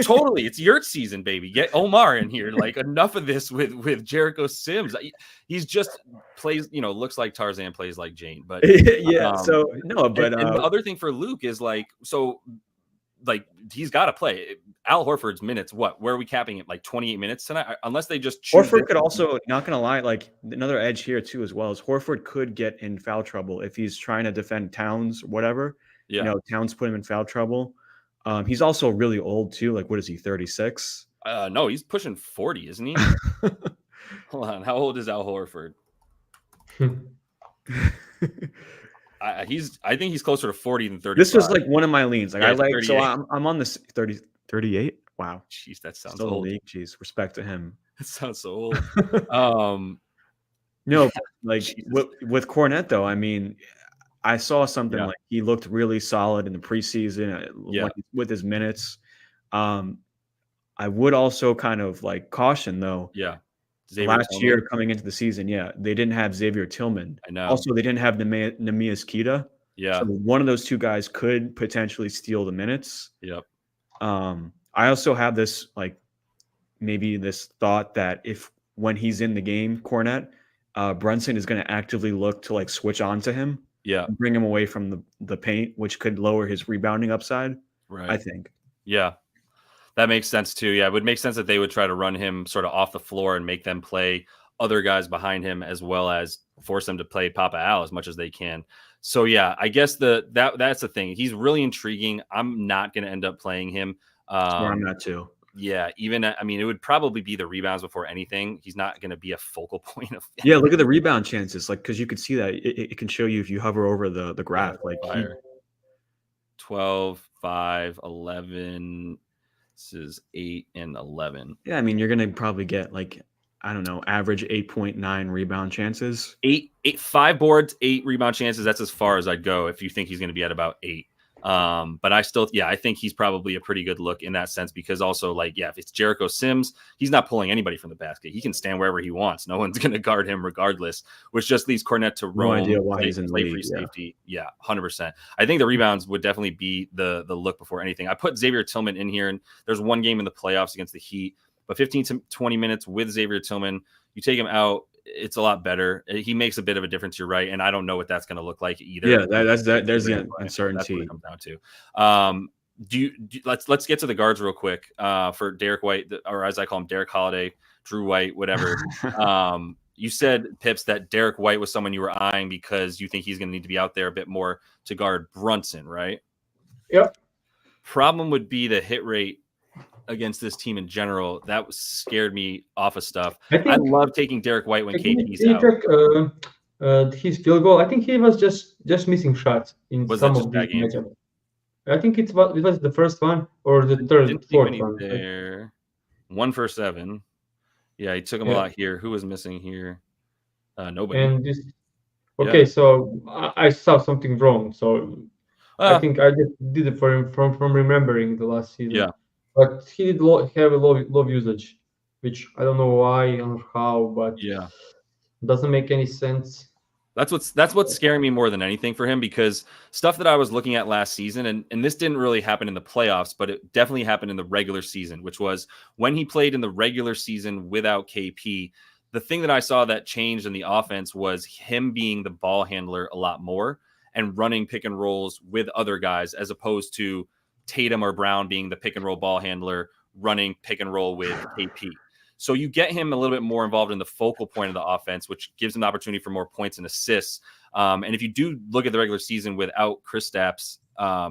Totally, it's Yurt season, baby. Get Omar in here. Like enough of this with Jericho Sims. He's just plays, looks like Tarzan, plays like Jane. But yeah, so no, but and the other thing for Luke is like he's got to play. Al Horford's minutes, where are we capping it? Like 28 minutes tonight? Unless they just choose Horford could also, not going to lie, like another edge here too, as well as Horford could get in foul trouble if he's trying to defend Towns, whatever. Yeah. Towns put him in foul trouble. He's also really old too. Like, what is he, 36? No, he's pushing 40, isn't he? Hold on. How old is Al Horford? I think he's closer to 40 than 30. This was like one of my leans. Like I'm on this 38. Wow. Jeez, that sounds still old. League. Jeez, respect to him. That sounds so old. No, like with Cornette though, I mean, I saw something like he looked really solid in the preseason with his minutes. I would also kind of like caution though. Yeah. Xavier last Tillman. year coming into the season, yeah, they didn't have Xavier Tillman. I know. Also, they didn't have Nehemias Queta. Yeah. So one of those two guys could potentially steal the minutes. Yep. I also have this maybe this thought that if when he's in the game, Cornette, Brunson is going to actively look to switch on to him. Yeah. Bring him away from the paint, which could lower his rebounding upside. Right. I think. Yeah. That makes sense too. Yeah. It would make sense that they would try to run him sort of off the floor and make them play other guys behind him, as well as force them to play Papa Al as much as they can. So yeah, I guess that's the thing. He's really intriguing. I'm not going to end up playing him. I'm not too. Yeah, it would probably be the rebounds before anything. He's not going to be a focal point of. Yeah, look at the rebound chances, because you could see that it can show you if you hover over the graph. 12, 5, 11. This is 8 and 11. Yeah, you're going to probably get average 8.9 rebound chances. 5 boards, 8 rebound chances. That's as far as I'd go if you think he's going to be at about 8. But I think he's probably a pretty good look in that sense, because also if it's Jericho Sims, he's not pulling anybody from the basket. He can stand wherever he wants. No one's going to guard him regardless, which just leaves Cornette to roam, idea why he's in play free safety. Yeah, 100%. I think the rebounds would definitely be the look before anything. I put Xavier Tillman in here, and there's one game in the playoffs against the Heat, but 15 to 20 minutes with Xavier Tillman, you take him out, it's a lot better. He makes a bit of a difference. You're right, and I don't know what that's going to look like either. Yeah, there's the uncertainty. That's what it comes down to. Let's get to the guards real quick. For Derek White, or as I call him, Derek Holiday, Drew White, whatever. You said, Pips, that Derek White was someone you were eyeing because you think he's going to need to be out there a bit more to guard Brunson, right? Yep. Problem would be the hit rate against this team in general. That scared me off of stuff. I love taking Derek White when KP's out. His field goal, I think he was just missing shots in some of these matchups. I think it was the first one or the fourth one. There. 1 for 7. Yeah, he took him a lot here. Who was missing here? Nobody. And so I saw something wrong. So I think I just did it for him from remembering the last season. Yeah. But he did have a low usage, which I don't know why or how, but doesn't make any sense. That's what's scaring me more than anything for him, because stuff that I was looking at last season, and this didn't really happen in the playoffs, but it definitely happened in the regular season, which was when he played in the regular season without KP. The thing that I saw that changed in the offense was him being the ball handler a lot more and running pick and rolls with other guys, as opposed to Tatum or Brown being the pick and roll ball handler, running pick and roll with KP. So you get him a little bit more involved in the focal point of the offense, which gives him the opportunity for more points and assists. And if you do look at the regular season without Kristaps,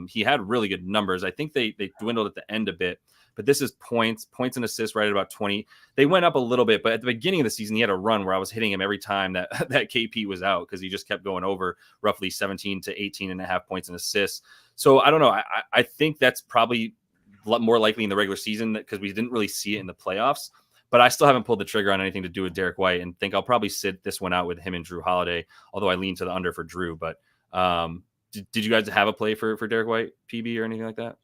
he had really good numbers. I think they dwindled at the end a bit, but this is points and assists right at about 20. They went up a little bit, but at the beginning of the season, he had a run where I was hitting him every time that KP was out, because he just kept going over roughly 17 to 18 and a half points and assists. So I don't know. I think that's probably more likely in the regular season, because we didn't really see it in the playoffs. But I still haven't pulled the trigger on anything to do with Derek White, and think I'll probably sit this one out with him and Drew Holiday, although I lean to the under for Drew. But did you guys have a play for Derek White, PB, or anything like that?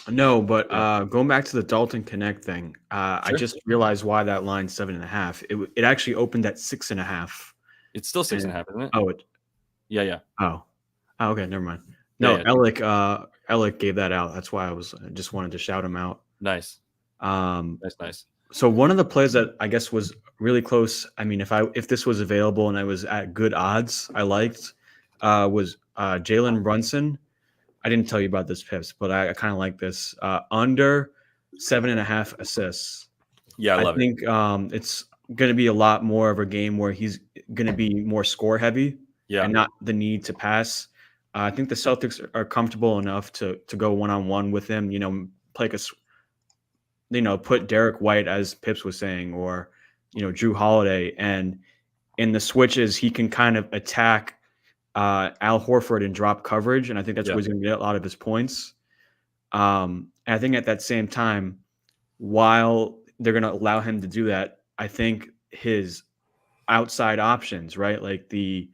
No, but going back to the Dalton Connect thing, sure. I just realized why that line's 7.5. It actually opened at 6.5. It's still 6.5, isn't it? Oh, yeah. Oh, okay, never mind. No, yeah. Alec gave that out. That's why I just wanted to shout him out. Nice. Nice. So one of the plays that I guess was really close, if this was available and I was at good odds, I liked was Jalen Brunson. I didn't tell you about this, Pips, but I kind of like this. Under 7.5 assists. Yeah, I think it's going to be a lot more of a game where he's going to be more score heavy and not the need to pass. I think the Celtics are comfortable enough to go one-on-one with him, play put Derek White, as Pips was saying, or, Drew Holiday. And in the switches, he can kind of attack Al Horford and drop coverage. And I think that's where he's going to get a lot of his points. And I think at that same time, while they're going to allow him to do that, I think his outside options, right? Like the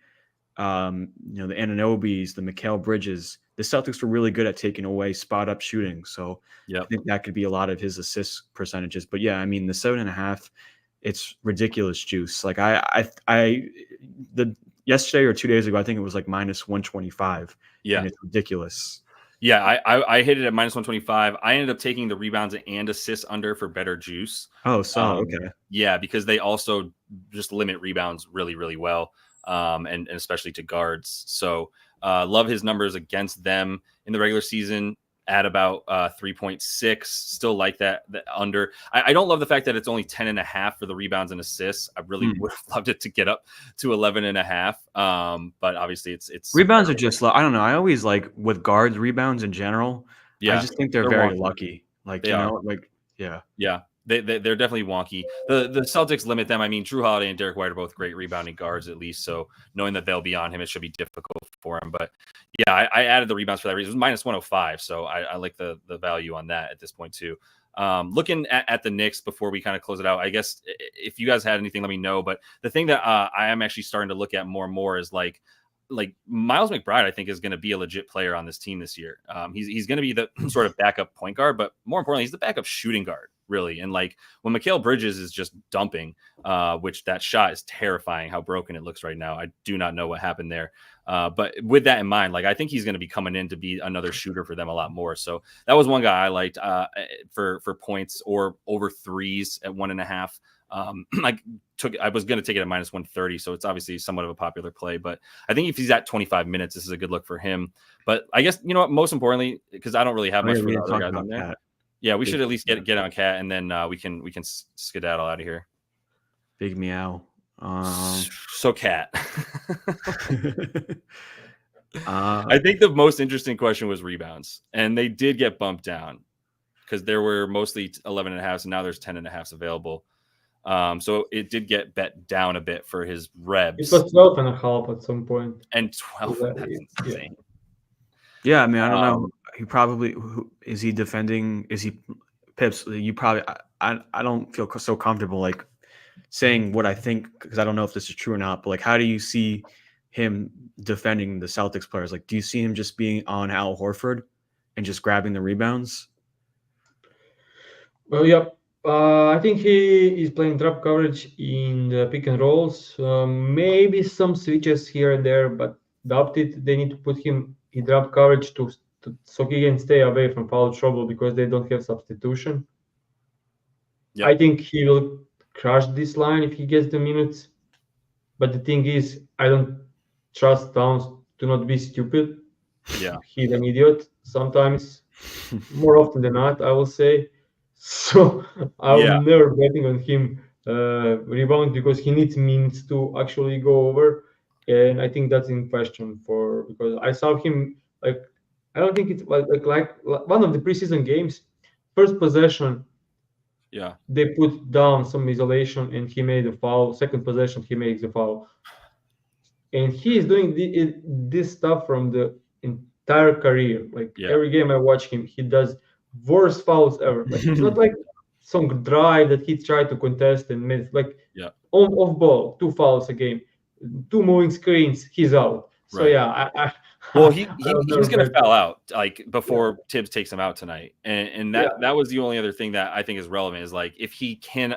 Anunobys, the Mikal Bridges, the Celtics were really good at taking away spot up shooting. So I think that could be a lot of his assist percentages. But yeah, the 7.5, it's ridiculous juice. Like the yesterday or 2 days ago, I think it was like minus 125. Yeah. And it's ridiculous. Yeah, I hit it at minus 125. I ended up taking the rebounds and assists under for better juice. Oh, so okay. Yeah, because they also just limit rebounds really, really well, and especially to guards. So love his numbers against them in the regular season at about 3.6. Still like that under. I don't love the fact that it's only 10.5 for the rebounds and assists. I really would have loved it to get up to 11.5. But obviously it's rebounds are just, I don't know. I always like with guards rebounds in general. Yeah, I just think they're very lucky. Like, they are. like, yeah. They're definitely wonky. The Celtics limit them. I mean, Drew Holiday and Derek White are both great rebounding guards, at least. So knowing that they'll be on him, it should be difficult for him. But yeah, I added the rebounds for that reason. It was minus 105. So I like the value on that at this point too. Looking at the Knicks before we kind of close it out, I guess if you guys had anything, let me know. But the thing that I am actually starting to look at more and more is like Miles McBride, I think, is going to be a legit player on this team this year. He's going to be the sort of backup point guard, but more importantly, he's the backup shooting guard, really. And like when Mikal Bridges is just dumping, which that shot is terrifying how broken it looks right now. I do not know what happened there. But with that in mind, like I think he's going to be coming in to be another shooter for them a lot more. So that was one guy I liked for points or over threes at 1.5. I was going to take it at minus 130, so it's obviously somewhat of a popular play. But I think if he's at 25 minutes, this is a good look for him. But I guess you know what, most importantly, because I don't really have much for the other guys on there. Cat. Yeah, we should at least get on Cat, and then we can skedaddle out of here. Big meow. So Cat. I think the most interesting question was rebounds, and they did get bumped down because there were mostly 11.5, and now there's 10.5 available. So it did get bet down a bit for his rebs. It was 12.5 at some point. And 12, that's insane. Yeah, I mean, I don't know. He probably is he defending? Is he Pips? You probably. I don't feel so comfortable like saying what I think because I don't know if this is true or not. But like, how do you see him defending the Celtics players? Like, do you see him just being on Al Horford and just grabbing the rebounds? Well, yeah. I think he is playing drop coverage in the pick and rolls. Maybe some switches here and there, but doubt it. They need to put him in drop coverage so he can stay away from foul trouble because they don't have substitution. Yep. I think he will crush this line if he gets the minutes. But the thing is, I don't trust Towns to not be stupid. Yeah, he's an idiot sometimes, more often than not, I will say. So I'm never betting on him rebound because he needs minutes to actually go over, and I think that's in question because I saw him like I don't think it's like one of the preseason games, first possession. Yeah, they put down some isolation and he made a foul. Second possession, he makes a foul, and he is doing this stuff from the entire career. Like every game I watch him, he does worst fouls ever. Like, it's not like some drive that he tried to contest and missed. Like off ball, 2 fouls a game, 2 moving screens, he's out. So well, he's going to foul out like before Tibbs takes him out tonight, and that was the only other thing that I think is relevant is like if he can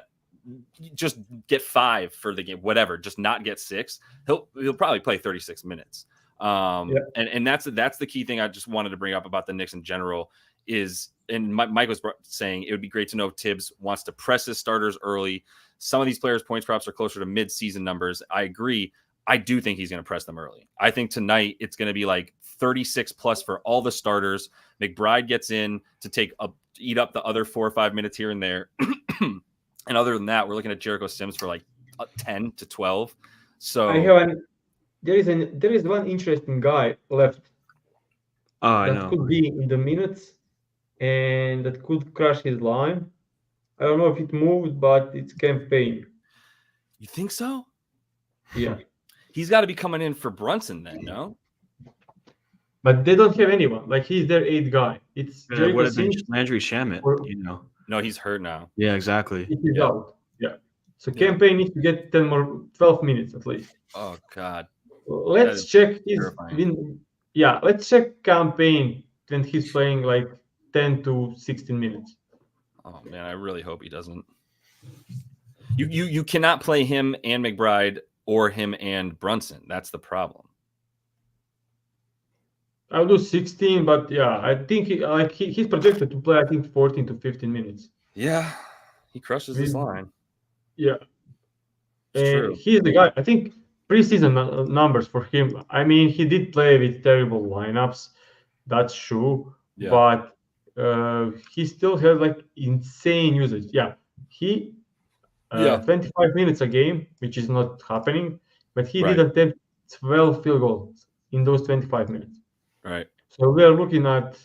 just get 5 for the game, whatever, just not get 6, he'll probably play 36 minutes. And that's the key thing I just wanted to bring up about the Knicks in general is, and Mike was saying it would be great to know if Tibbs wants to press his starters early. Some of these players' points props are closer to mid-season numbers. I agree. I do think he's going to press them early. I think tonight it's going to be like 36 plus for all the starters. McBride gets in to eat up the other 4 or 5 minutes here and there. And other than that, we're looking at Jericho Sims for like 10 to 12. So there is one interesting guy left that could be in the minutes and that could crush his line. I don't know if it moved, but it's campaign. You think so? Yeah. He's got to be coming in for Brunson then, no? But they don't have anyone. Like he's their 8th guy. It's would have been Landry Shamet, No, he's hurt now. Yeah, exactly. He's out. Yeah. So campaign needs to get 12 minutes at least. Oh God. Let's check let's check campaign when he's playing like 10 to 16 minutes. Oh man, I really hope he doesn't. You cannot play him and McBride or him and Brunson. That's the problem. I'll do 16, but yeah, I think he's projected to play, I think, 14 to 15 minutes. Yeah, he crushes this line. Yeah. It's true. He's the guy. I think preseason numbers for him. I mean, he did play with terrible lineups. That's true. Yeah. But he still has like insane usage. Yeah. He 25 minutes a game, which is not happening, but he did attempt 12 field goals in those 25 minutes. Right. So we are looking at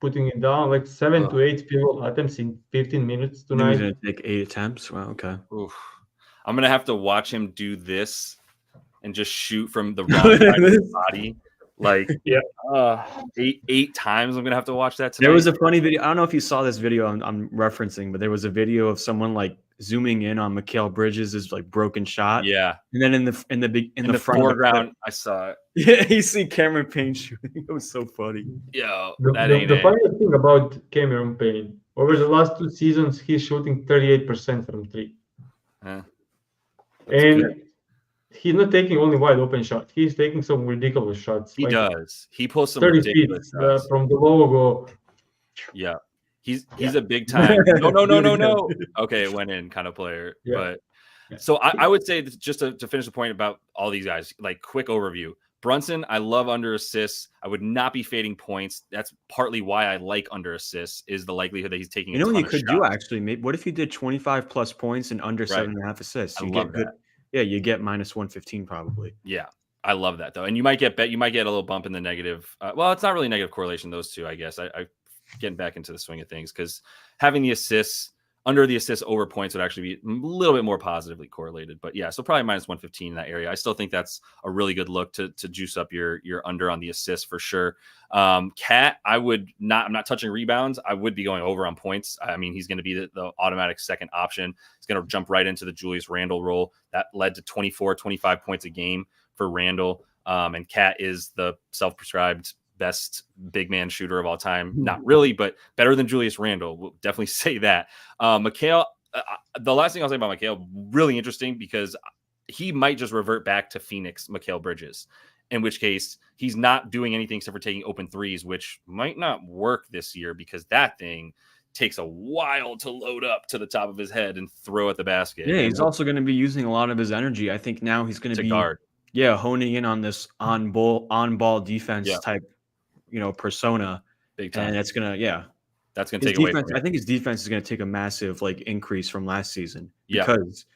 putting it down like 7 to 8 field goal attempts in 15 minutes tonight. He's going to take 8 attempts. Wow. Okay. Oof. I'm going to have to watch him do this and just shoot from the wrong side of his body. Like, eight times. I'm going to have to watch that tonight. There was a funny video. I don't know if you saw this video I'm referencing, but there was a video of someone like zooming in on Mikal Bridges' like broken shot. Yeah. And then in the foreground, I saw it. Yeah, you see Cameron Payne shooting. It was so funny. Yo, the funny thing about Cameron Payne, over the last 2 seasons, he's shooting 38% from 3. And good. He's not taking only wide open shots. He's taking some ridiculous shots. He does. He pulls some 30 ridiculous feet shots. From the logo. Yeah. He's a big time. No. Okay, it went in kind of player. Yeah. But so I would say that just to finish the point about all these guys, like quick overview. Brunson, I love under assists. I would not be fading points. That's partly why I like under assists is the likelihood that he's taking. You know what you could do actually? Maybe what if you did 25 plus points and under 7.5 assists? You get good. Yeah, you get minus 115 probably. Yeah, I love that though, and you might get a little bump in the negative. Well, it's not really negative correlation those two, I guess. I getting back into the swing of things because having the assists. Under the assists over points would actually be a little bit more positively correlated. But yeah, so probably minus 115 in that area. I still think that's a really good look to juice up your under on the assists for sure. Cat, I'm not touching rebounds. I would be going over on points. I mean, he's going to be the automatic second option. He's going to jump right into the Julius Randle role. That led to 24, 25 points a game for Randle. And Cat is the self-prescribed best big man shooter of all time. Not really, but better than Julius Randle. We'll definitely say that. Mikal, the last thing I'll say about Mikal, really interesting because he might just revert back to Phoenix Mikal Bridges, in which case he's not doing anything except for taking open threes, which might not work this year because that thing takes a while to load up to the top of his head and throw at the basket. Yeah, he's also going to be using a lot of his energy. I think now he's going to be guard. Yeah, honing in on this on ball defense type persona, big time. And that's gonna take away from I think his defense is gonna take a massive increase from last season. Because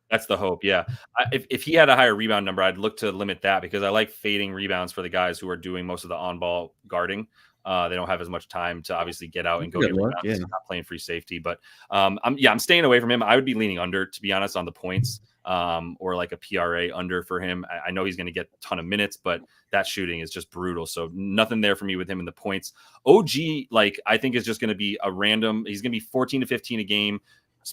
that's the hope. Yeah, if he had a higher rebound number, I'd look to limit that because I like fading rebounds for the guys who are doing most of the on ball guarding. They don't have as much time to obviously get out and go get rebounds. Yeah. Not playing free safety, but I'm staying away from him. I would be leaning under, to be honest, on the points. Or like a PRA under for him. I know he's going to get a ton of minutes, but that shooting is just brutal. So nothing there for me with him in the points. OG, I think is just going to be a random. He's going to be 14 to 15 a game,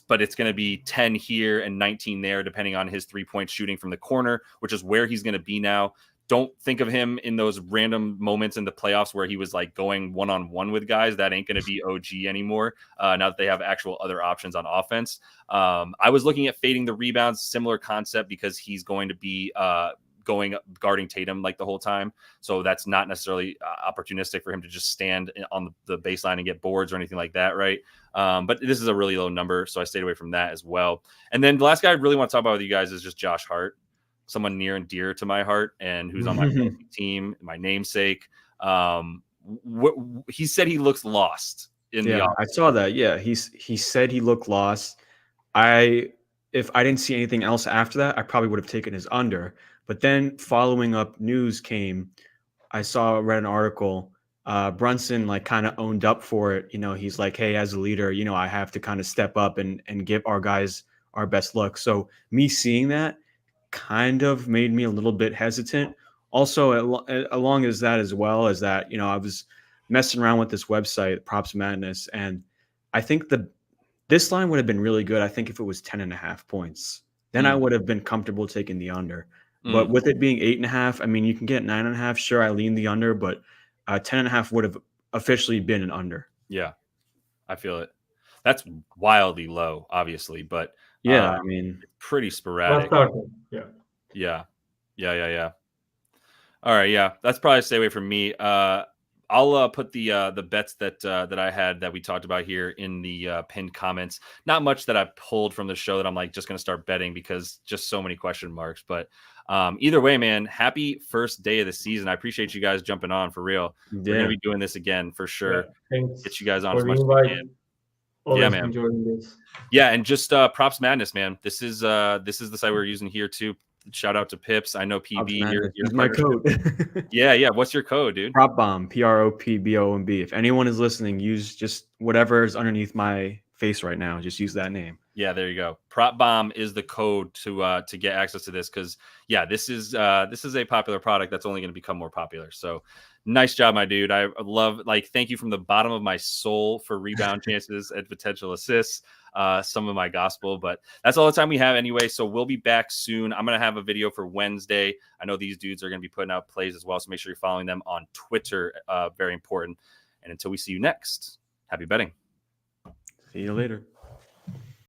but it's going to be 10 here and 19 there, depending on his 3-point shooting from the corner, which is where he's going to be now. Don't think of him in those random moments in the playoffs where he was going one-on-one with guys. That ain't going to be OG anymore. Now that they have actual other options on offense. I was looking at fading the rebounds, similar concept because he's going to be guarding Tatum the whole time. So that's not necessarily opportunistic for him to just stand on the baseline and get boards or anything like that. Right. But this is a really low number. So I stayed away from that as well. And then the last guy I really want to talk about with you guys is just Josh Hart. Someone near and dear to my heart and who's on my team, my namesake. He said he looks lost in the office. I saw that. Yeah, he said he looked lost. If I didn't see anything else after that, I probably would have taken his under. But then following up news came. I read an article. Brunson kind of owned up for it. He's like, hey, as a leader, I have to kind of step up and give our guys our best look. So me seeing that kind of made me a little bit hesitant. Also, along as that as well as that, I was messing around with this website, Props Madness, and I think this line would have been really good. I think if it was 10.5 points, then I would have been comfortable taking the under. But with it being 8.5, I mean, you can get 9.5. Sure, I lean the under, but 10.5 would have officially been an under. Yeah, I feel it. That's wildly low, obviously, but Yeah, I mean, it's pretty Not sporadic. starting. Yeah. Yeah. All right, yeah, that's probably a stay away from me. I'll put the bets that I had that we talked about here in the pinned comments. Not much that I pulled from the show that I'm like just gonna start betting because just so many question marks. But either way, man, happy first day of the season. I appreciate you guys jumping on for real. We're gonna be doing this again for sure. Thanks Get you guys on for as the much as we invite. can. Always man. enjoying this. Yeah, and just props madness, man. This is the site we're using here too. Shout out to Pips. I know PB. Use my code. Yeah. What's your code, dude? Prop Bomb, PROPBOMB. If anyone is listening, use just whatever is underneath my face right now. Just use that name. Yeah, there you go. Prop Bomb is the code to get access to this because this is a popular product that's only going to become more popular. So nice job, my dude. I love thank you from the bottom of my soul for rebound chances and potential assists. Some of my gospel, but that's all the time we have anyway. So we'll be back soon. I'm going to have a video for Wednesday. I know these dudes are going to be putting out plays as well. So make sure you're following them on Twitter. Very important. And until we see you next, happy betting. See you later.